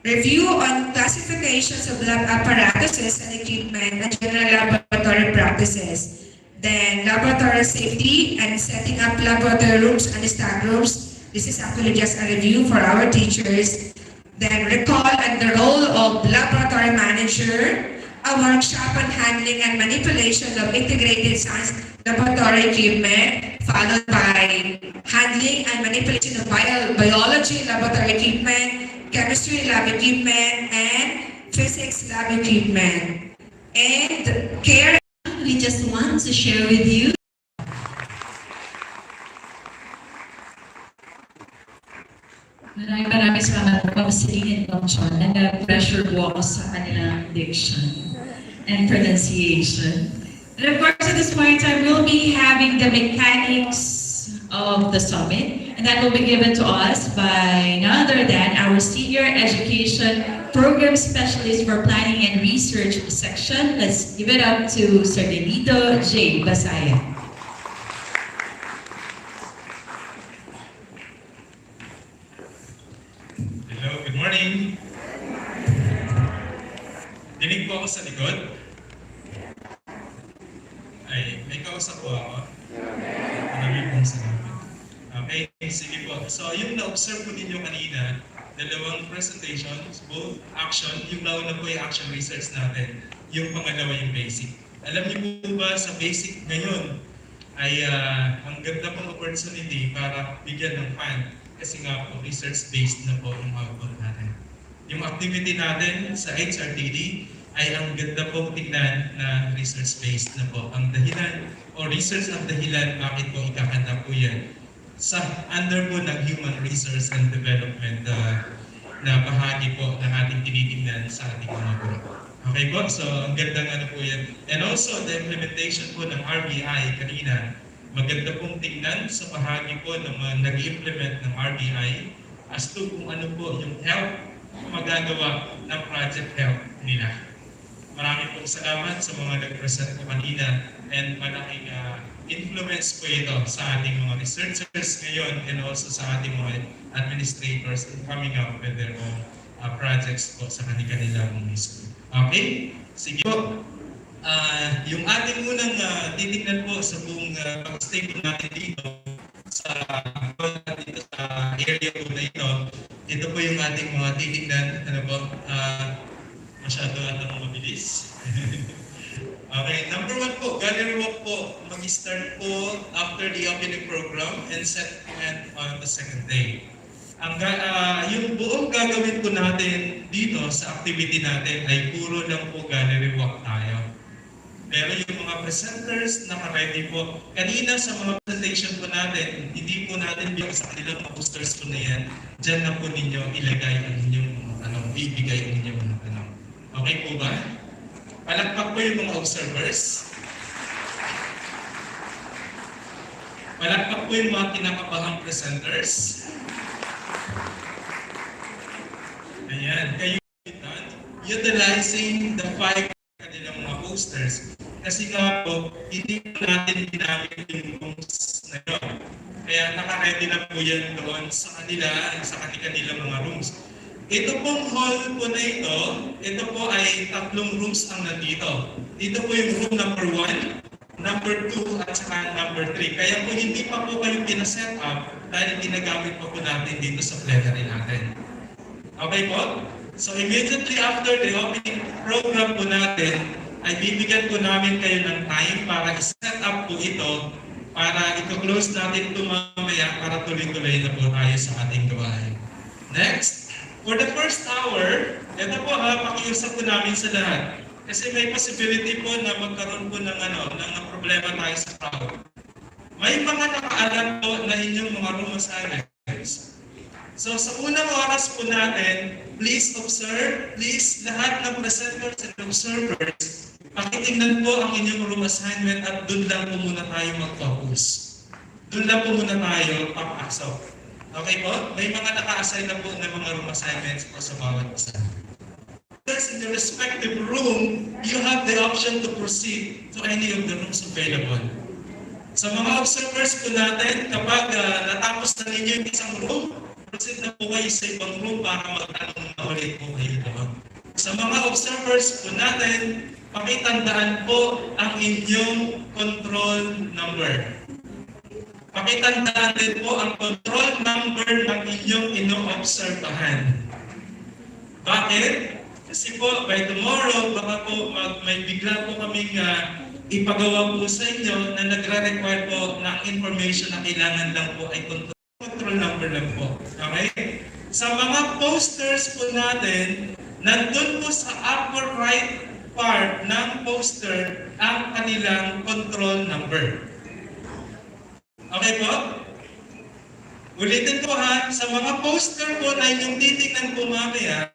Review on classifications of lab apparatuses and equipment and general laboratory practices. Then laboratory safety and setting up laboratory rooms and staff rooms. This is actually just a review for our teachers. Then recall and the role of laboratory manager, a workshop on handling and manipulation of integrated science laboratory equipment, followed by handling and manipulation of biology laboratory equipment, chemistry lab equipment, and physics lab equipment. And care. We just want to share with you. Maraming salamat po sa Dean and John na nag-pressure po ako sa kanilang diction and pronunciation. And of course, at this point in time, we'll be having the mechanics of the summit, and that will be given to us by none other than our Senior Education Program Specialist for Planning and Research section. Let's give it up to Sir Benito J. Basaya. Hello, good morning. Dinig po ako sa likod. Ay, may kausap po ako. Maraming pong salamat. Okay, sige po. So, yung na-observe po ninyo kanina, dalawang presentations, both action, yung nauna po yung action research natin, yung pangalawa yung basic. Alam niyo po ba sa basic ngayon ay ang ganda pong opportunity para bigyan ng fund kasi nga po research-based na po yung output natin. Yung activity natin sa HRTD ay ang ganda pong tignan na research-based na po. Ang dahilan o research ang dahilan bakit po ikakanta po yan sa under po ng human resource and development na bahagi po ng ating tinitingnan sa ating mga guro. Okay po? So, ang ganda nga po yan. And also, the implementation po ng RBI kanina, maganda pong tingnan sa bahagi po ng mga nag-implement ng RBI as to kung ano po yung help magagawa ng project help nila. Maraming pong salamat sa mga nag-present po kanina and malaking influence po ito sa ating mga researchers ngayon and also sa ating mga administrators in coming up with their own projects po sa kanilang school. Okay? Sige po. Yung ating unang titignan po sa buong pag-stay po natin dito sa area po na ito po yung ating mga titignan. Ano po? Masyado atang mabilis. Okay, number one po, gallery walk po, mag-start po after the opening program and segment on the second day. Yung buong gagawin po natin dito sa activity natin ay puro lang po gallery walk tayo. Pero yung mga presenters naka-ready po. Kanina sa mga presentation po natin, hindi po natin bigyan sa kanilang mga posters po na yan. Diyan na po ninyo ilagay ang inyong ibigay ang inyong mga tanong. Okay po ba? Palakpak po yung mga observers. Palakpak po yung mga kinakabahang presenters. Ayan, kayo utilizing the 5 kanilang mga posters. Kasi nga po, hindi po natin ginamit yung rooms na yun. Kaya naka-ready na po yan doon sa kanilang mga rooms. Ito pong hall po na ito po ay 3 rooms ang nandito. Ito po yung room number 1, number 2, at saka number 3. Kaya po hindi pa po kayo pinaset up dahil ginagamit pa po natin dito sa plenary natin. Okay po? So immediately after the opening program po natin, ay bibigyan po namin kayo ng time para i-set up po ito para i-close natin ito mamaya para tuloy-tuloy na po tayo sa ating gawain. Next, for the first hour, ito po pakiusap po namin sa lahat. Kasi may possibility po na magkaroon po ng problema tayo sa crowd. May mga nakaalam po na inyong mga room assignments. So sa unang oras po natin, please observe, please lahat ng presenters and observers, pakitingnan po ang inyong room assignment at doon lang po muna tayo mag-focus. Doon lang po muna tayo papasok. Okay po? May mga naka-assign na po ng mga room assignments po sa bawat isa. In your respective room, you have the option to proceed to any of the rooms available. Sa mga observers po natin, kapag natapos na ninyo yung isang room, proceed na po kayo sa ibang room para magtanong na ulit po kayo doon. Sa mga observers po natin, pakitandaan po ang inyong control number. Pakitandaan din po ang control number ng inyong ino-obserbahan. Bakit? Kasi po, by tomorrow, baka po may bigla po kaming ipagawa po sa inyo na nagre-require po na information na kailangan lang po ay control number lang po. Okay? Sa mga posters po natin, nandun po sa upper right part ng poster ang kanilang control number. Okay po? Ulitin po ha, sa mga poster po na inyong titignan po mamaya,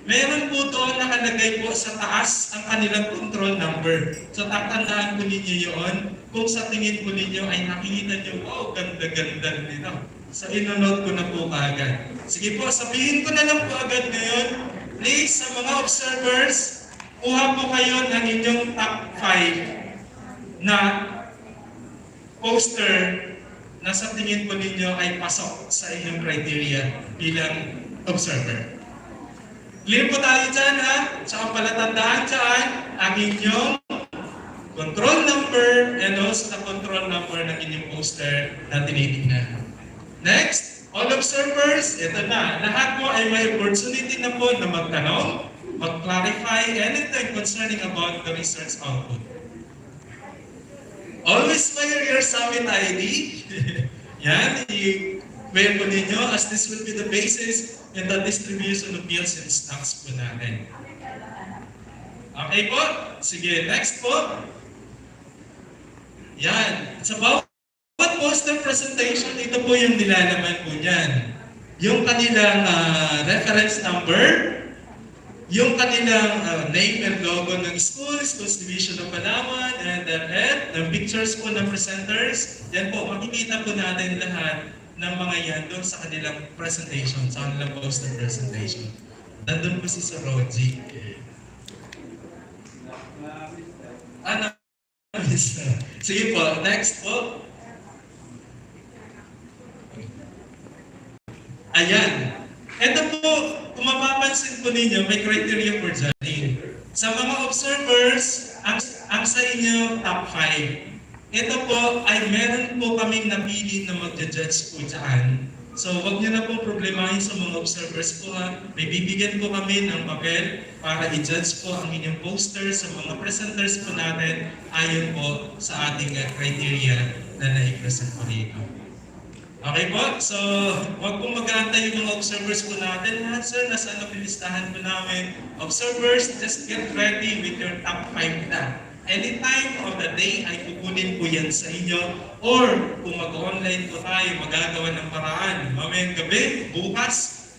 meron po doon nakalagay po sa taas ang kanilang control number. So tatandaan po ninyo yun. Kung sa tingin po ninyo ay nakikita nyo, wow, ganda-ganda nito. So inonote ko na po agad. Sige po, sabihin ko na lang po agad ngayon. Please, sa mga observers, kuha po kayo ng inyong top 5 na poster na sa tingin po ninyo ay pasok sa inyong criteria bilang observer. Clear po tayo dyan ha? Tsaka palatandaan dyan ang inyong control number and also the control number ng inyong poster na tinitingnan. Next, all observers, ito na. Lahat po ay may opportunity na po na magtanong, mag-clarify anything concerning about the research output. Always wear your summit ID. Yan, i-wear po ninyo as this will be the basis in the distribution of bills and stocks po natin. Okay po? Sige, next po. Yan. Sa bawat poster presentation, ito po yung nilalaman po niyan. Yung kanilang reference number, yung kanilang name and logo ng schools division of Palawan, and the pictures po ng presenters. Yan po, makikita po natin lahat ng mga yan doon sa kanilang presentation, sa kanilang poster presentation. Nandun po si Sir Roji. Sige po, next po. Ayan. Ito po, kung mapapansin po ninyo, may criteria for judging. Sa mga observers, ang sa inyo top 5. Ito po ay meron po kaming napili na mag-judge po dyan. So wag niyo na pong problemahin sa mga observers po ha. May bibigyan po kami ng papel para i-judge po ang inyong poster sa mga presenters po natin ayon po sa ating criteria na nai-present po dito. Okay po? So wag pong mag-aantay yung mga observers po natin. Ha, sir, nasa listahan po namin. Observers, just get ready with your top 5 na. Anytime of the day ay kukunin po yan sa inyo, or kung mag-online po tayo, magagawa ng paraan. Mamayang gabi, bukas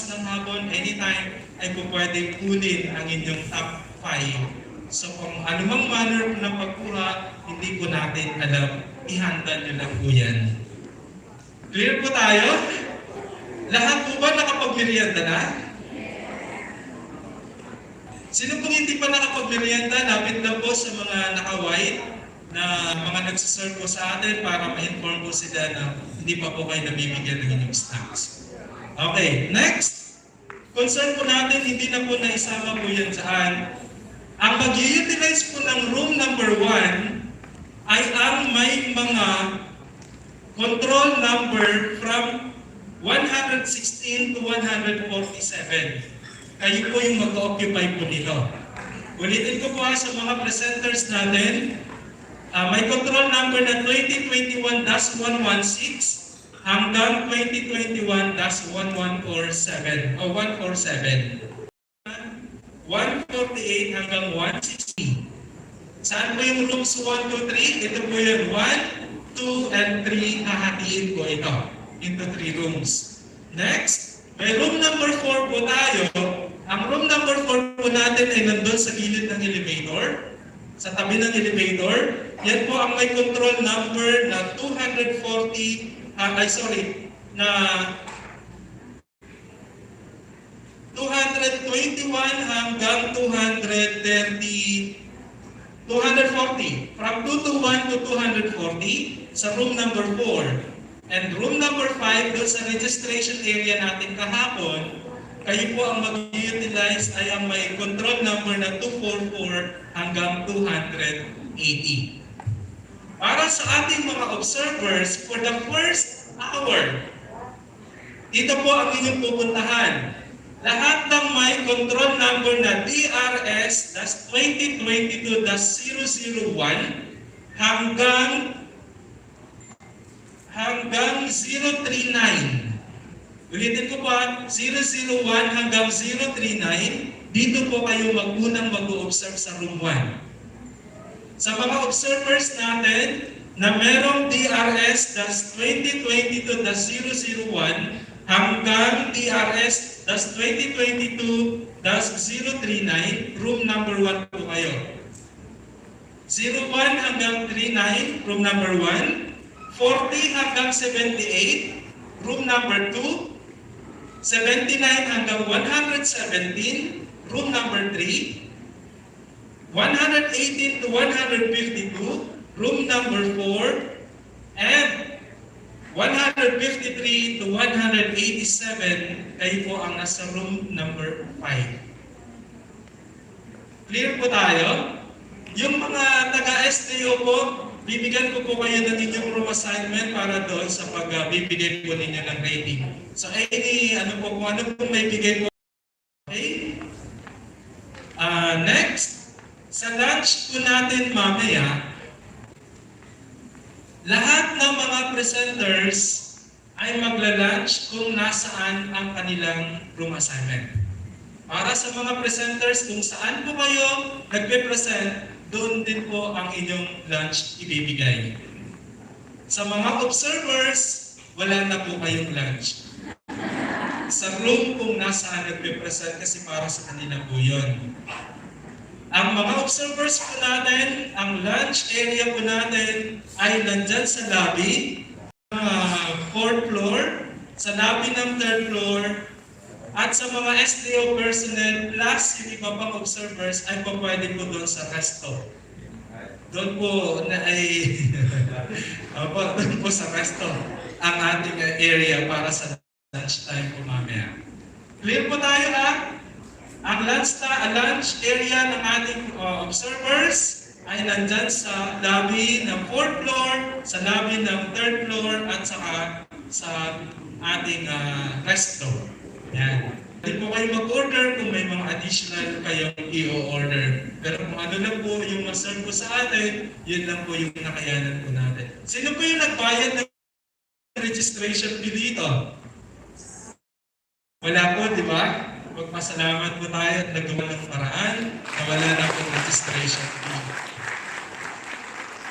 ng hapon, anytime ay po pwedeng kunin ang inyong top 5. So kung anumang manner po ng pagkuha, hindi po natin alam, ihanda nyo lang po yan. Clear po tayo? Lahat po ba nakapag-merienda na? Sino pong hindi pa nakapagmerienda, lapit lang po sa mga naka-white na mga nagsiserve po sa atin para ma-inform po sila na hindi pa po kayo nabibigyan ng inyong snacks. Okay, next. Concern po natin, hindi na po naisama po yan saan. Ang mag-utilize po ng room number 1 ay ang may mga control number from 116 to 147. Kayo po yung mag-occupy po nito. Ulitin ko po sa mga presenters natin, may control number na 2021-116 hanggang 2021-1147 o 147. 148 hanggang 160. Saan po yung rooms 1, 2, 3? Ito po yung 1, 2, and 3. Hahatiin po ito into 3 rooms. Next, may room number 4 po tayo. Ang room number 4 po natin ay nandun sa gilid ng elevator. Sa tabi ng elevator. Yan po ang may control number na 221 hanggang 240. From 221 to 240 sa room number 4. And room number 5, doon sa registration area natin kahapon, kayo po ang mag-utilize ay ang may control number na 244 hanggang 280. Para sa ating mga observers, for the first hour, dito po ang inyong pupuntahan. Lahat ng may control number na DRS-2022-001 hanggang 039. Ulitin ko pa, 001 hanggang 039, dito po kayo mag-unang mag-o-observe sa room 1. Sa mga observers natin na merong DRS-2022-001 hanggang DRS-2022-039, room number 1 po kayo. 01 hanggang 39, room number 1. 40 hanggang 78, room number 2. 79 hanggang 117, room number 3. 118 to 152, room number 4. And 153 to 187, kayo po ang nasa room number 5. Clear po tayo? Yung mga taga-STO po, bibigyan ko po kayo ng inyong room assignment para doon sa pagbibigay po ninyo ng rating. So, kung ano po may bigay po. Okay? Next, sa lunch po natin mamaya, lahat ng mga presenters ay magla-lunch kung nasaan ang kanilang room assignment. Para sa mga presenters, kung saan po kayo nagpe-present, doon din po ang inyong lunch ibibigay. Sa mga observers, wala na po kayong lunch. Sa room kung nasaan nagpe-present kasi para sa kanila po yun. Ang mga observers po natin, ang lunch area po natin ay nandyan sa lobby, 4th floor, sa lobby ng 3rd floor, at sa mga STO personnel plus yung iba pang observers ay pwede po doon sa resto. Doon po doon po sa resto ang ating area para sa lunch time po mamaya. Clear po tayo Ang lunch area ng ating observers ay nandyan sa lobby ng 4th floor, sa lobby ng 3rd floor, at saka sa ating resto. Yan. Hindi po kayo mag-order kung may mga additional kayong i-order. Pero kung ano lang po yung maserve po sa atin, yun lang po yung nakayanan po natin. Sino po yung nagbayad ng registration fee dito? Wala po, di ba? Magpasalamat po tayo at nagawa ng paraan na wala na pong registration fee.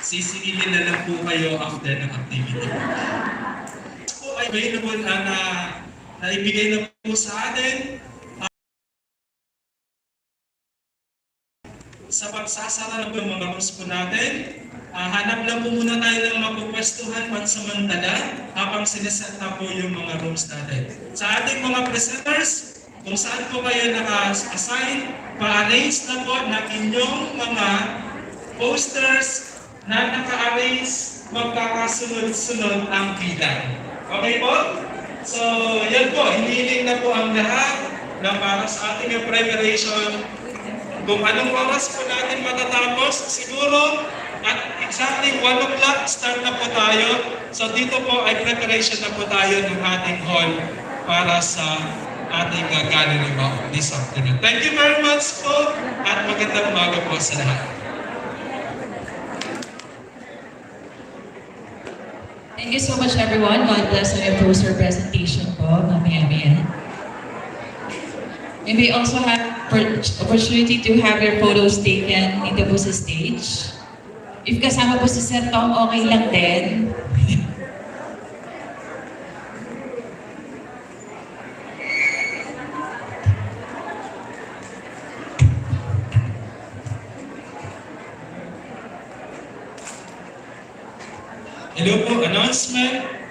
Sisingilin na lang po kayo after ng activity. Po ay available na ibigay na po sa atin sa pagsasara ng mga rooms po natin. Hanap lang po muna tayo ng mapupwestuhan pansamantala habang sineset na po yung mga rooms natin. Sa ating mga presenters, kung saan po kayo naka-assign, pa-arrange na po ng inyong mga posters na naka-arrange magkakasunod-sunod ang bilang. Okay po? So, yan po, hinihiling na po ang lahat na para sa ating preparation. Kung anong oras po natin matatapos, siguro at exactly 1 o'clock start na po tayo. So dito po ay preparation na po tayo ng ating hall para sa ating gathering this afternoon. Thank you very much po at magandang umaga po sa lahat. Thank you so much, everyone. God bless on your poster presentation po, mamaya-maya. And we also have opportunity to have your photos taken dito po sa stage. If kasama po si Sir Tom, okay lang din. Hello po, announcement.